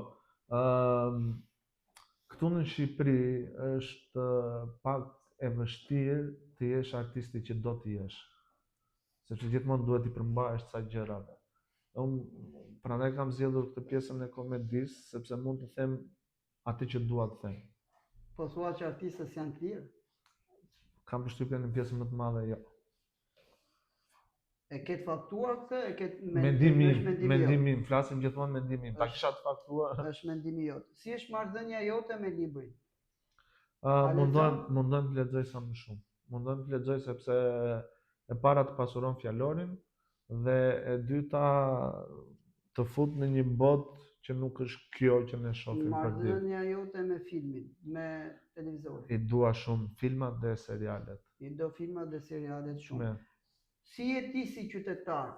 Speaker 2: këtu në Shqipëri është pak e vështirë të jesh artisti që do të jesh. Sepse gjithmonë duhet i përmbahesh ca gjërave. Unë prandaj kam zgjedhur këtë pjesën e komedisë, sepse mund të them atë që dua të them.
Speaker 1: Po thua që artistët janë të lirë?
Speaker 2: Kam përshtypjen në pjesën më të madhe jo.
Speaker 1: E ke të faktuar këtë? E ke
Speaker 2: Mendimim, flasim gjithmonë mendimim. Ta kisha të faktuar.
Speaker 1: Është mendimi jot. Si është marrëdhënia jote me librin?
Speaker 2: Mundon të lexoj sa më shumë. Mundon të lexoj sepse e para të pasuron fjalorin dhe e dyta të fut në një botë që nuk është kjo që ne shohim për ditë.
Speaker 1: Marrëdhënia jote me filmin, me televizorin.
Speaker 2: I dua shumë filmat dhe serialet.
Speaker 1: I do filmat dhe serialet shumë. Si je ti si qytetar?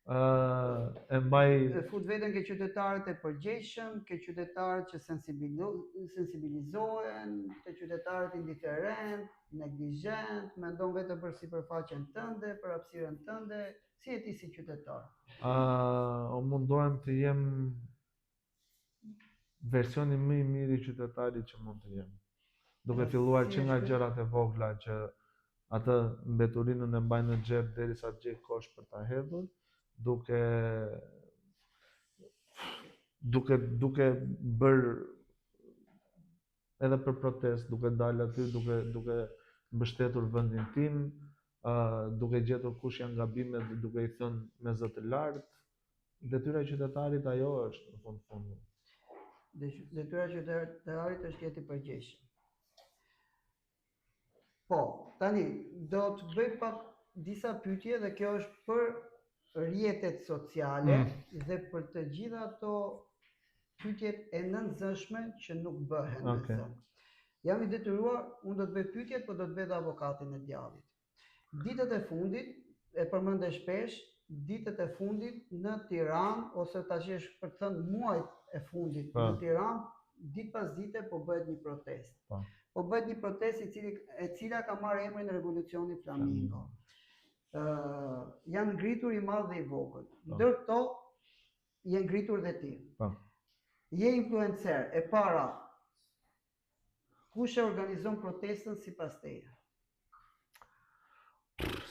Speaker 2: E mbaj...
Speaker 1: E fut veten ke qytetarët e përgjegjshëm, ke qytetarët që sensibilizohen, ke qytetarët indiferent, neglizhent, mendon vetëm për sipërfaqen tënde, për hapësirën tënde. Si je ti si qytetar?
Speaker 2: Mundohem të jem versioni më i mirë i qytetarit që mund të jem. Duke filluar që nga gjërat e vogla që atë mbeturinën e mbaj në xhep derisa të gjej kosh për ta hedhur, duke bër edhe për protest, duke dalë aty, duke mbështetur vendin tim, duke gjetur kush janë gabimet dhe duke i thënë me zë të lartë. Detyra e qytetarit ajo është në fund.
Speaker 1: Detyra e qytetarit është jetë i përgjegjshëm. Po, tani, do të bëj pak disa pyetje dhe kjo është për rrjetet sociale dhe për të gjitha ato pyetjet e nënzëshme që nuk bëhen me zë. Jam i detyruar, unë do të bëj pyetjet, por do të bëj dhe avokatin e djallit. Ditët e fundit, e përmende shpesh, ditët e fundit në Tiranë, ose tash është për të thënë muajt e fundit në Tiranë, ditë pas dite po bëhet një protestë. Po bëhet një protestë e cila ka marrë emrin e Revolucioni Flamingo. Janë ngritur i madh dhe i vogël. Ndër këto je ngritur dhe ti. Je influencer. E para, kush e organizon protestën sipas teje?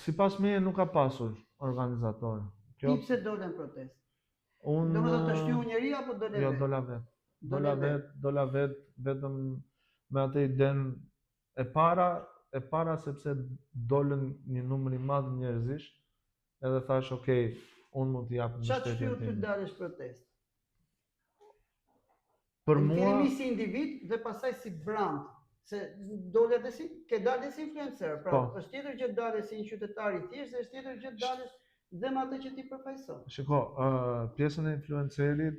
Speaker 2: Sipas meje nuk ka pasur organizator.
Speaker 1: Ti pse dole në protestë? Domethënë të shtyhu njëri apo dole vetë?
Speaker 2: Jo, dola vet, vetëm me atë idenë e para sepse dolën një numër i madh njerëzish, edhe thash, okay, unë mund t'i jap mbështetjen time.
Speaker 1: Çfarë shtyhu ty dalësh protestë?
Speaker 2: Për mua,
Speaker 1: filmi si individ dhe pastaj si brand, se dole dhe si ke dalë si influencer, pra është tjetër që dalë si një qytetar i thjeshtë, dhe është tjetër që dalësh dhe me atë që ti përfaqëson.
Speaker 2: Shiko, pjesën e influencerit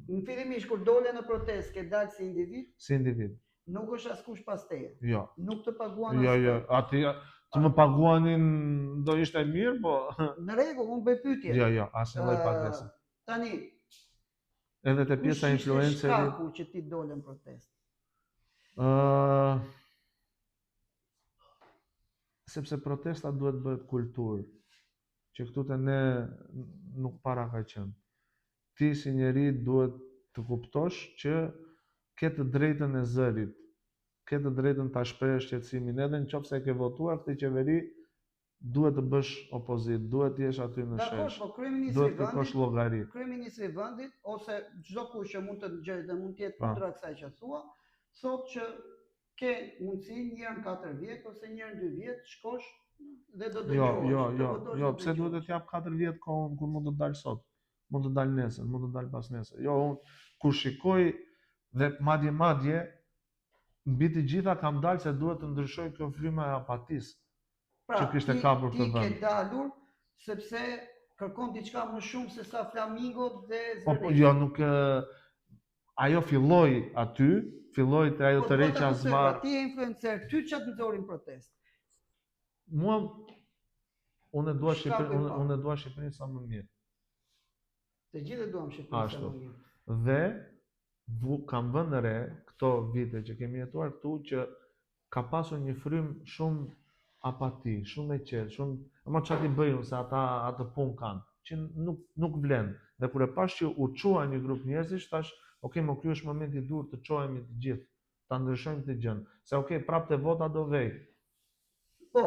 Speaker 1: në fillimisht kur dole në protestë ke dalë si individ?
Speaker 2: Si individ.
Speaker 1: Nuk është askush pas teje.
Speaker 2: Jo.
Speaker 1: Nuk të paguan
Speaker 2: askush. Jo, aty të më paguanin do ishte mirë, po.
Speaker 1: Në rregull, unë bëj pyetje.
Speaker 2: Jo, asnjë lloj pagese.
Speaker 1: Tani,
Speaker 2: edhe te pjesa influencerit.
Speaker 1: Kush ishte shkaku që ti dole në protestë?
Speaker 2: Sepse protesta duhet bëhet kulturë, që këtu te ne nuk para ka qenë. Ti si njeri duhet të kuptosh që ke të drejtën e zërit, ke të drejtën ta shprehësh qetësimin, edhe nëse ke votuar këtë qeveri, duhet të bësh opozit, duhet të jesh aty në shesh. Duhet të kërkosh llogari.
Speaker 1: Kryeministri i vendit ose çdo kush që mund të dëgjojë dhe mund të jetë kundra kësaj që thua, thotë që ke mundësi një herë në 4 vjet ose një herë në 2 vjet shkosh dhe do dëgjosh.
Speaker 2: Jo, pse duhet të jap 4 vjet kohën kur mund të dal sot, mund të dal nesër, mund të dal pas nesër. Jo, unë kur shikoj dhe madje mbi të gjitha kam dalë se duhet të ndryshoj kjo fryma e apatisë që kishte kapur këtë vend.
Speaker 1: Ti ke dalur sepse kërkon diçka më shumë se sa Flamingo dhe
Speaker 2: Zverev. Po, jo, nuk ajo filloi aty, filloi te ajo të reqa zvar.
Speaker 1: Ti je influencer, ty çat nxorrin protestë.
Speaker 2: Mua unë dua Shqipërinë sa më mirë.
Speaker 1: Të gjithë duam Shqipërinë sa më mirë.
Speaker 2: Dhe kam vënë re këto vite që kemi jetuar këtu që ka pasur një frym shumë apati, shumë e qetë, shumë, ama çfarë ti bëjnë se ata atë punë kanë, që nuk vlen. Dhe kur e pash që u çua një grup njerëzish, thash, ok, më ky është momenti i dur të çohemi të gjithë, ta ndryshojmë këtë gjë. Se ok, prapë te vota do vej.
Speaker 1: Po,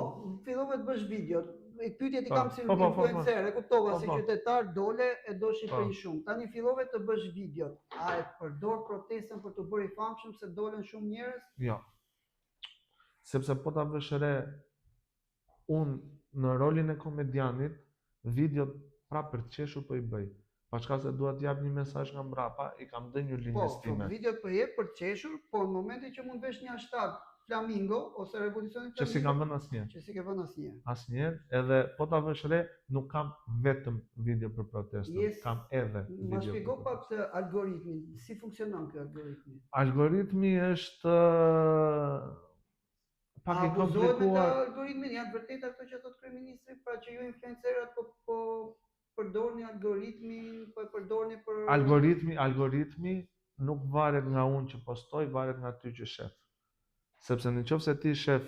Speaker 1: fillove të bësh video. Pyetjet i
Speaker 2: Po,
Speaker 1: kam si
Speaker 2: po,
Speaker 1: influencer, e kuptova
Speaker 2: Po,
Speaker 1: se
Speaker 2: po.
Speaker 1: qytetar dole e do Shqipërinë
Speaker 2: Po.
Speaker 1: shumë. Tani fillove të bësh video. A e përdor protestën për të bërë i famshëm se dolën shumë njerëz?
Speaker 2: Jo. Sepse po ta vësh re, unë në rolin e komedianit, videot prapë për të qeshur po i bëj. Pa çka se dua të jap një mesazh nga mbrapa, i kam dhënë një
Speaker 1: Po,
Speaker 2: linjës time.
Speaker 1: videot po jep për të qeshur, po në momentin që mund vesh një hashtag Flamingo ose revolucioni
Speaker 2: Që si kam
Speaker 1: Flamingo,
Speaker 2: vënë asnjëherë.
Speaker 1: që si ke vënë asnjëherë.
Speaker 2: Asnjëherë, edhe po ta vësh re, nuk kam vetëm video për protestën,
Speaker 1: Yes.
Speaker 2: kam edhe video.
Speaker 1: Ma
Speaker 2: për
Speaker 1: shpjego
Speaker 2: protestën.
Speaker 1: pak të algoritmin, si funksionon ky algoritmi?
Speaker 2: Algoritmi është pak i
Speaker 1: Abuzohet me të
Speaker 2: komplikuar.
Speaker 1: algoritmin, janë vërtet ato që thot kryeministri, pra që ju influencerët po përdorni algoritmin, po e përdorni për
Speaker 2: Algoritmi nuk varet nga unë që postoj, varet nga ty që shef. Sepse në qoftë se ti shef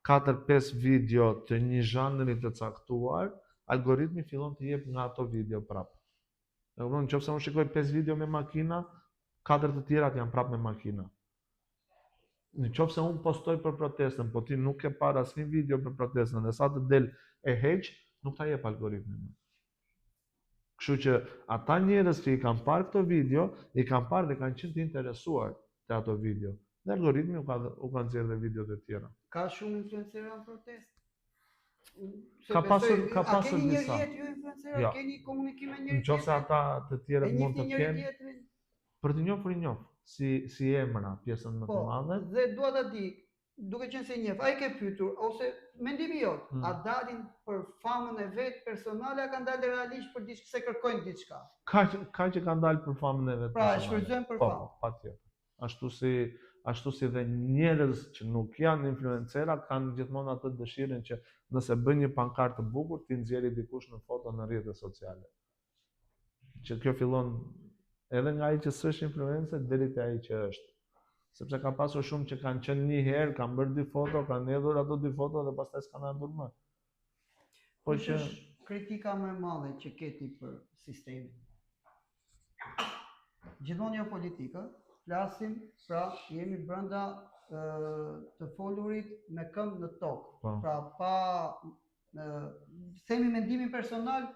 Speaker 2: 4-5 video të një zhanri të caktuar, algoritmi fillon të jep nga ato video prapë. E kupton, në qoftë se unë shikoj 5 video me makina, 4 të tjerat janë prapë me makina. Në qoftë se unë postoj për protestën, po ti nuk ke parë asnjë video për protestën, dhe sa të del e heq, nuk ta jep algoritmin. Kështu që ata njerëz që i kanë parë këto video, i kanë parë dhe kanë qenë të interesuar te ato video. Dhe algoritmi u ka nxjerrë dhe videot e tjera.
Speaker 1: Ka shumë influencerë në protest?
Speaker 2: Ka pasur
Speaker 1: keni një
Speaker 2: disa.
Speaker 1: jetë ju influencerë,
Speaker 2: Jo.
Speaker 1: keni komunikim me njëri
Speaker 2: Në qoftë se ata të tjerët
Speaker 1: e
Speaker 2: mund të
Speaker 1: njihni njëri
Speaker 2: kenë,
Speaker 1: tjetrin?
Speaker 2: për të njohur i njoh, si emra, pjesën më të
Speaker 1: Po,
Speaker 2: madhe.
Speaker 1: dhe dua ta di, duke qenë se njeh, ai ke pyetur ose mendimi jot, a dalin për famën e vet personale, a kanë dalë realisht për diçka se kërkojnë diçka?
Speaker 2: Ka që kanë dalë për famën e vet.
Speaker 1: Pra, e
Speaker 2: personale.
Speaker 1: shfrytëzojnë për
Speaker 2: Po,
Speaker 1: famë.
Speaker 2: patjetër. Ashtu si dhe njerëz që nuk janë influencera kanë gjithmonë atë dëshirën që nëse bën një pankartë të bukur, ti nxjerrë dikush në foto në rrjetet sociale. Që kjo fillon edhe nga ai që s'është influencer deri te ai që është. Sepse ka pasur shumë që kanë qenë një herë, kanë bërë 2 foto, kanë hedhur ato 2 foto dhe pastaj s'kanë ardhur më. Po
Speaker 1: Kush
Speaker 2: që
Speaker 1: është kritika më e madhe që keti për sistemin? Gjithmonë jo politika, flasim, pra jemi brenda të folurit me këmbë në tokë.
Speaker 2: Po.
Speaker 1: Pra pa themi mendimin personal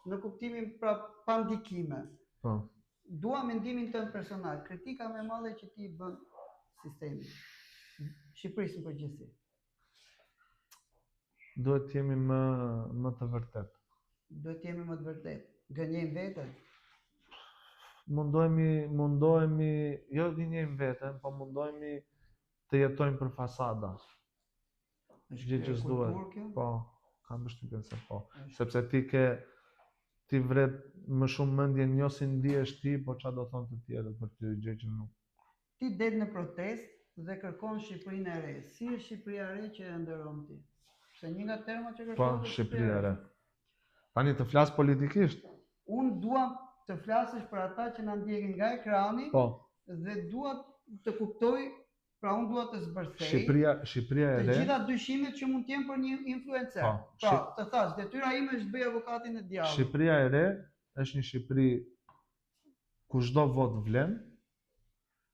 Speaker 1: në kuptimin pra pa ndikime.
Speaker 2: po.
Speaker 1: Dua mendimin tënd personal, kritika më e madhe që ti bën sistemit. Shqipërisë në përgjithësi.
Speaker 2: Duhet të jemi më të vërtetë.
Speaker 1: Duhet jemi më të vërtetë. Gënjejmë veten.
Speaker 2: Mundohemi, jo gënjejmë veten, po mundohemi të jetojmë për fasada. Gjë që s'duhet.
Speaker 1: kulturë kjo?
Speaker 2: Po, kam përshtypjen se po.
Speaker 1: Është.
Speaker 2: Sepse ti vret më shumë mendjen jo si ndihesh ti, po çfarë do thonë të tjerët për ty, gjë që nuk.
Speaker 1: Ti del në protest dhe kërkon Shqipërinë e re. Si është Shqipëria e re që e ndëron ti? Se një nga termat që
Speaker 2: Po,
Speaker 1: kërkon është
Speaker 2: Shqipëria e re. Tani të flas politikisht?
Speaker 1: Unë dua të flasësh për ata që na ndjekin nga ekrani
Speaker 2: Po.
Speaker 1: dhe dua të kuptoj, pra unë dua të zbërthej
Speaker 2: Shqipëria e
Speaker 1: të
Speaker 2: re.
Speaker 1: gjitha dyshimet që mund të jenë për një influencer.
Speaker 2: Po,
Speaker 1: Pra, të thash, detyra ime është të bëj avokatin e diallit.
Speaker 2: Shqipëria e re është një Shqipëri ku çdo vot vlen.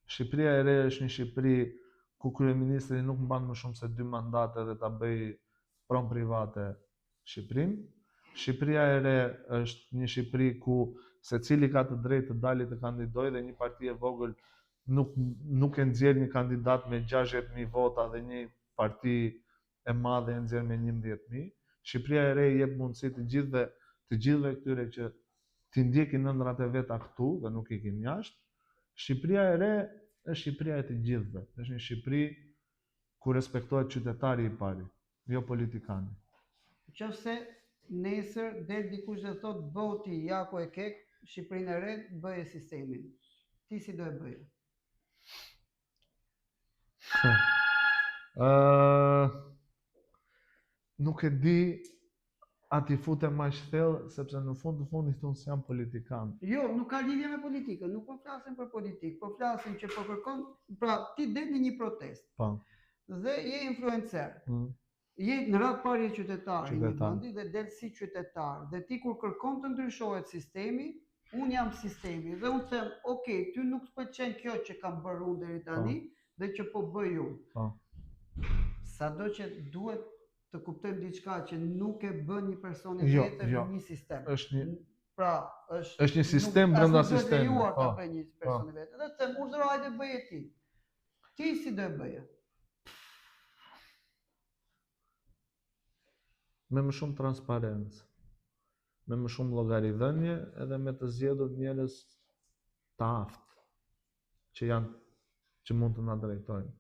Speaker 2: Shqipëria e re është një Shqipëri ku kryeministri nuk mban më shumë se 2 mandate dhe ta bëj pron private Shqipërinë. Shqipëria e re është një Shqipëri ku secili ka të drejtë të dalë të kandidojë dhe një parti e vogël nuk e nxjerr një kandidat me 60.000 vota dhe një parti e madhe e nxjerr me 11.000. Shqipëria e re i jep mundësi të gjithëve këtyre që ti ndjekin ëndrat e veta këtu dhe nuk ikin jashtë. Shqipëria e re është Shqipëria e të gjithëve. Është një Shqipëri ku respektohet qytetari i pari, jo politikani.
Speaker 1: Nëse nesër del dikush dhe thot boti Jako e kek, Shqipërinë e re bëje sistemin. Ti si do e bëje?
Speaker 2: Nuk e di a ti futem më thellë sepse në fund të fundit unë s'jam politikan.
Speaker 1: Jo, nuk ka lidhje me politikën, nuk po flasim për politikë, po flasim që po kërkon, pra ti del në një protest
Speaker 2: Po.
Speaker 1: dhe je influencer. Je në radhë parë je qytetar i një
Speaker 2: Qytetar.
Speaker 1: vendi dhe del si qytetar. Dhe ti kur kërkon të ndryshohet sistemi, unë jam sistemi dhe unë them, ok, ty nuk të pëlqen kjo që kam bërë unë deri tani dhe që po bëj unë.
Speaker 2: Po.
Speaker 1: Sado që duhet të kuptojmë diçka që nuk e bën një person i
Speaker 2: Jo,
Speaker 1: vetë
Speaker 2: jo.
Speaker 1: në një sistem.
Speaker 2: Është një
Speaker 1: Pra,
Speaker 2: është një sistem brenda sistemit.
Speaker 1: Lejuar ta
Speaker 2: Po.
Speaker 1: bëj një person i vetë. Dhe them, urdhëro hajde bëje ti. Ti si do e bëje?
Speaker 2: Me më shumë transparencë, me më shumë llogaridhënie edhe me të zgjedhur njerëz të aftë që mund të na drejtojnë.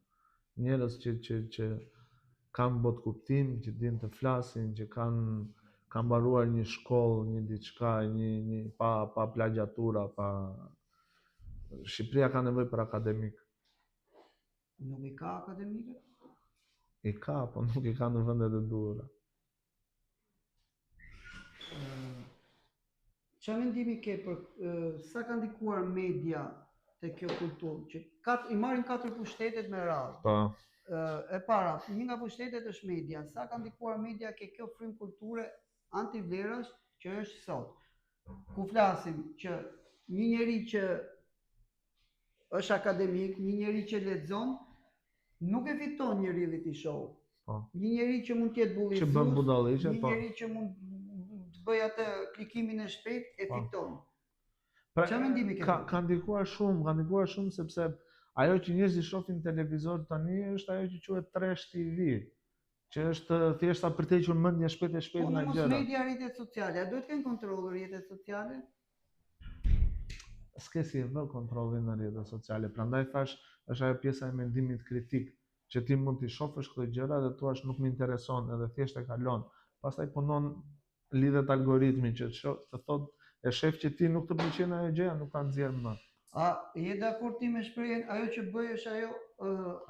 Speaker 2: Njerëz që kanë botë kuptim, që dinë të flasin, që kanë mbaruar një shkollë, një diçka, një pa plagjatura, pa Shqipëria ka nevojë për akademik.
Speaker 1: Nuk i ka akademike?
Speaker 2: I ka, po nuk i ka në vendet e duhura.
Speaker 1: Çfarë mendimi ke për sa ka ndikuar media te kjo kulturë që i marrin 4 pushtetet me radhë.
Speaker 2: Po.
Speaker 1: E para, një nga pushtetet është media. Sa ka ndikuar media ke kjo frymë kulture antivlerash që është sot. Ku flasim që një njeri që është akademik, një njeri që lexon, nuk e fiton një reality show.
Speaker 2: Po.
Speaker 1: Një njeri që mund të jetë bullizues,
Speaker 2: Që bën budalliqe,
Speaker 1: një
Speaker 2: po.
Speaker 1: njeri që mund të bëj atë klikimin e shpejt e fiton.
Speaker 2: Pra,
Speaker 1: Çfarë mendimi ke?
Speaker 2: ka ndikuar shumë sepse ajo që njerëzit shohin televizor tani është ajo që quhet trash TV, që është thjesht sa për të hequr mendjen shpejt
Speaker 1: Po
Speaker 2: nga
Speaker 1: mos
Speaker 2: gjëra.
Speaker 1: media rrjetet sociale, a duhet të kenë kontroll rrjetet sociale?
Speaker 2: S'ke si e vë kontrollin në rrjetet sociale, prandaj thash është ajo pjesa e mendimit kritik, që ti mund t'i shohësh këto gjëra dhe thua nuk më intereson edhe thjesht e kalon. Pastaj punon lidhet algoritmi që të thotë e shef që ti nuk të pëlqen ajo gjëja, nuk ta nxjerr më.
Speaker 1: A je dakord ti me shprehjen ajo që bëj është ajo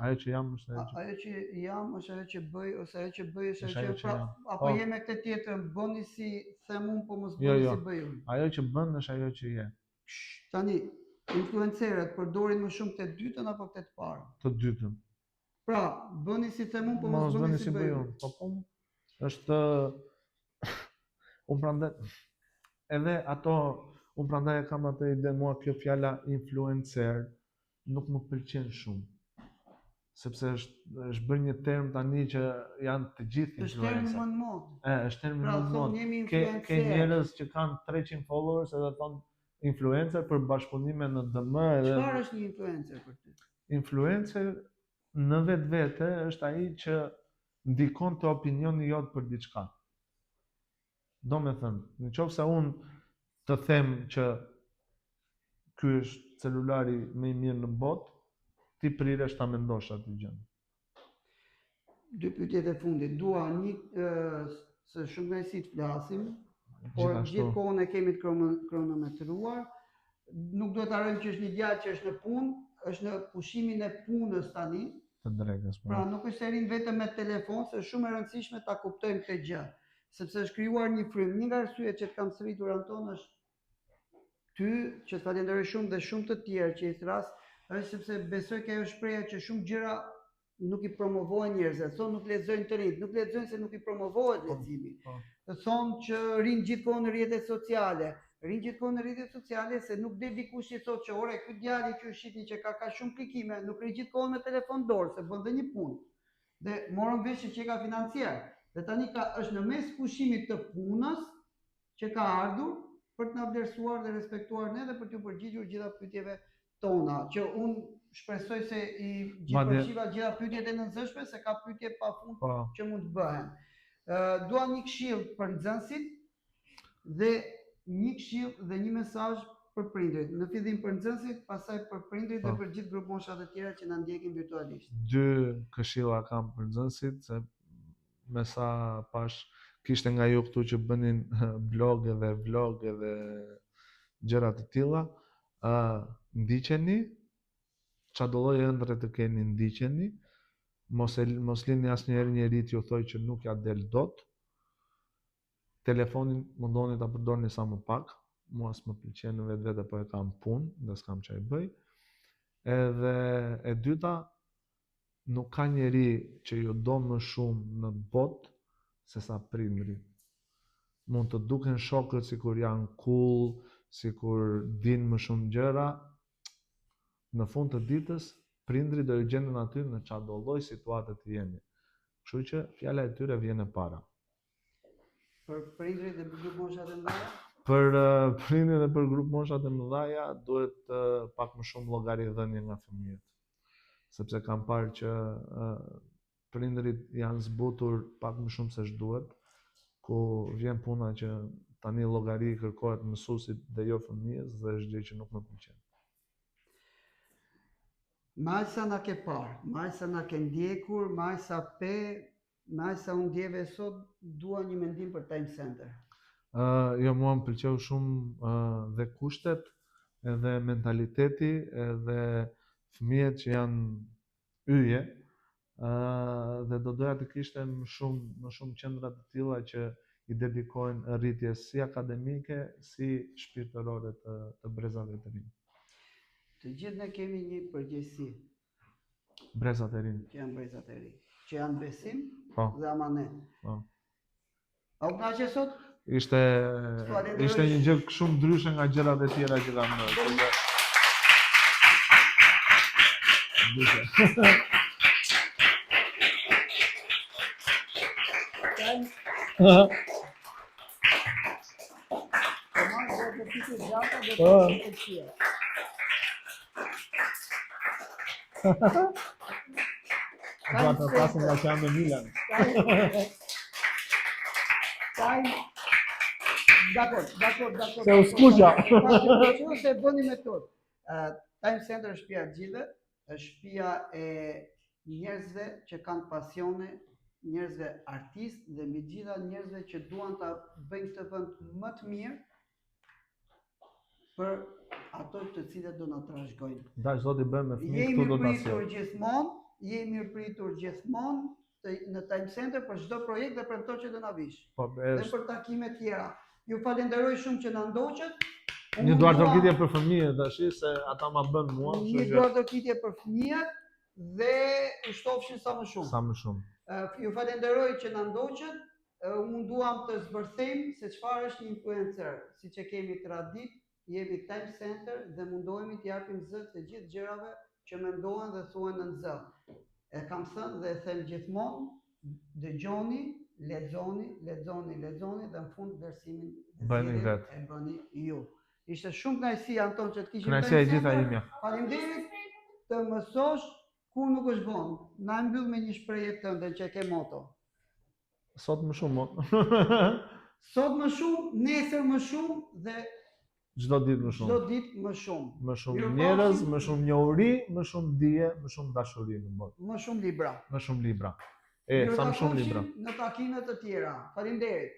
Speaker 2: Ajo që jam është ajo që
Speaker 1: ajo që jam është ajo që bëj ose ajo që bëj është
Speaker 2: Është
Speaker 1: ajo
Speaker 2: ajo
Speaker 1: që
Speaker 2: që jam.
Speaker 1: apo
Speaker 2: Po.
Speaker 1: je me këtë tjetrën, bëni si them unë po mos
Speaker 2: Jo,
Speaker 1: bëni
Speaker 2: jo.
Speaker 1: si bëj unë.
Speaker 2: Ajo që bën është ajo që je.
Speaker 1: Tani influencerët përdorin më shumë të dytën apo të parën?
Speaker 2: Të dytën.
Speaker 1: Pra, bëni si them unë po mos
Speaker 2: Mos
Speaker 1: bëni si bëj unë.
Speaker 2: unë. Po, është unë prandaj edhe ato unë prandaj kam atë ide, mua kjo fjala influencer nuk më pëlqen shumë. Sepse është bërë një term tani që janë të gjithë
Speaker 1: Është termi
Speaker 2: influencer.
Speaker 1: më në modë.
Speaker 2: Është termi
Speaker 1: Pra,
Speaker 2: më në
Speaker 1: thonë
Speaker 2: modë.
Speaker 1: jemi
Speaker 2: Ke
Speaker 1: influencer.
Speaker 2: njerëz që kanë 300 followers edhe thonë influencer për bashkëpunime në DM edhe
Speaker 1: Çfarë është një influencer për ty?
Speaker 2: influencer në vetvete është ai që ndikon te opinioni jot për diçka. Do me thënë, në qoftë se unë të them që ky është celulari më i mirë në botë, ti priresh ta mendosh atë gjë.
Speaker 1: Dy pyetjet e fundit. Dua një se shumë nga si të flasim, por
Speaker 2: Gjithashtu.
Speaker 1: gjithë kohën e kemi të kronometruar. Nuk duhet ta harrojmë që është një djalë që është në punë, është në pushimin e punës tani.
Speaker 2: Të drekës.
Speaker 1: Pra nuk është e rinë vetëm me telefon, se është shumë e rëndësishme ta kuptojmë këtë gjë, sepse është krijuar një frymë. Një nga arsyet që të kam sritur Anton është ty, që të falenderoj shumë dhe shumë të tjerë që i thras, është sepse besoj që ajo shpreha që shumë gjëra nuk i promovohen njerëzve, thonë nuk lexojnë të rinjt, nuk lexojnë se nuk i promovohet leximi. Të thonë që rinë gjithkohë në rrjetet sociale, rinë gjithkohë në rrjetet sociale se nuk del dikush që thotë që ore ky djali që shihni që ka shumë klikime, nuk rinë gjithkohë me telefon dorë se bën dhe një punë. Dhe morën vesh që ka financiar. Dhe tani është në mes pushimit të punës që ka ardhur për të na vlerësuar dhe respektuar ne dhe për t'u përgjigjur gjitha pyetjeve tona, që unë shpresoj se i përfshiva gjitha pyetjet e nënzëshme, se ka pyetje pafund që mund të bëhen. Dua një këshill për nxënësit dhe një këshill dhe një mesazh për prindrit. Në fillim për nxënësit, pastaj për prindrit dhe për gjithë grup moshat e tjera që na ndjekin virtualisht.
Speaker 2: 2 këshilla kam për nxënësit, se me sa pash kishte nga ju këtu që bënin blog edhe gjëra të tilla, ndiqeni, çdo lloj ëndre të keni ndiqeni, mos lini asnjëherë njeri t'ju thojë që nuk ja del dot. Telefonin mundoni ta përdorni sa më pak, mua s'më pëlqen në vetvete, po e kam punë dhe s'kam çfarë bëj. Edhe e dyta, nuk ka njeri që ju do më shumë në botë se sa prindrit. Mund të duken shokët sikur janë cool, sikur dinë më shumë gjëra, në fund të ditës prindrit do ju gjenden aty në çdo lloj situate të jeni. Kështu që fjala e tyre vjen e para.
Speaker 1: Për prindrit dhe për grup moshat e mëdha,
Speaker 2: Për prindrit dhe për grup moshat e mëdha duhet pak më shumë llogaridhënie nga fëmijët. Sepse kam parë që prindrit janë zbutur pak më shumë se ç'duhet, ku vjen puna që tani llogari kërkohet mësuesit dhe jo fëmijës dhe është gjë që nuk më pëlqen.
Speaker 1: maj sa na ke parë, maj sa na ke ndjekur, maj sa unë ndjeve sot, dua një mendim për Time Center.
Speaker 2: Jo, mua më pëlqeu shumë dhe kushtet, edhe mentaliteti, edhe fëmijët që janë yje, dhe do doja të kishte më shumë qendra të tilla që i dedikohen rritjes si akademike, si shpirtërore të brezave të rinj.
Speaker 1: Të gjithë ne kemi një përgjegjësi,
Speaker 2: Brezat e rinj.
Speaker 1: që janë brezat e rinj, që janë besim
Speaker 2: Po.
Speaker 1: dhe amanet.
Speaker 2: Po.
Speaker 1: A u kënaqe sot?
Speaker 2: Ishte një gjë shumë ndryshe nga gjërat e tjera që kam bërë. Gata pasin nga që me Milan.
Speaker 1: Dakor.
Speaker 2: Se u skuqa.
Speaker 1: Se bëni me tot. Time Center është shtëpia e gjithëve, është shtëpia e njerëzve që kanë pasione, njerëzve artistë dhe mbi gjitha njerëzve që duan ta bëjnë këtë vend më të mirë për ato të cilët do na trashëgojnë.
Speaker 2: Dash zoti bën me fëmijë
Speaker 1: Jemi
Speaker 2: këtu do ta
Speaker 1: mirëpritur
Speaker 2: sjell.
Speaker 1: gjithmonë në Time Center për çdo projekt dhe për to që do na vish.
Speaker 2: Po,
Speaker 1: Dhe për takime tjera. Ju falenderoj shumë që na ndoqët.
Speaker 2: një duartokitje për fëmijët tash se ata ma bën mua,
Speaker 1: Një duartokitje për fëmijët dhe u shtofshin sa më shumë.
Speaker 2: sa më shumë.
Speaker 1: Ju falenderoj që na ndoqët. Unë duam të zbërthejmë se çfarë është një influencer. Siç e kemi tradit, jemi Time Center dhe mundohemi të japim zë të gjithë gjërave që mendohen dhe thuhen në zë. E kam thënë dhe e them gjithmonë, dëgjoni, lexoni dhe në fund vlerësimin
Speaker 2: Bëni vetë.
Speaker 1: e bëni ju. Ishte shumë kënaqësi Anton që të kishim.
Speaker 2: Kënaqësia e gjitha imja.
Speaker 1: Faleminderit të mësosh kur nuk është vonë. Na mbyll me një shprehje tënde që e ke moto.
Speaker 2: Sot më shumë.
Speaker 1: Sot më shumë, nesër më shumë dhe
Speaker 2: Çdo ditë më
Speaker 1: çdo
Speaker 2: shumë.
Speaker 1: ditë më shumë.
Speaker 2: Më shumë
Speaker 1: Mirupafshim.
Speaker 2: njerëz, më shumë njohuri, më shumë dije, më shumë dashuri në botë.
Speaker 1: Më shumë libra.
Speaker 2: Më shumë libra. Sa më shumë libra.
Speaker 1: Në takimet të tjera. Faleminderit.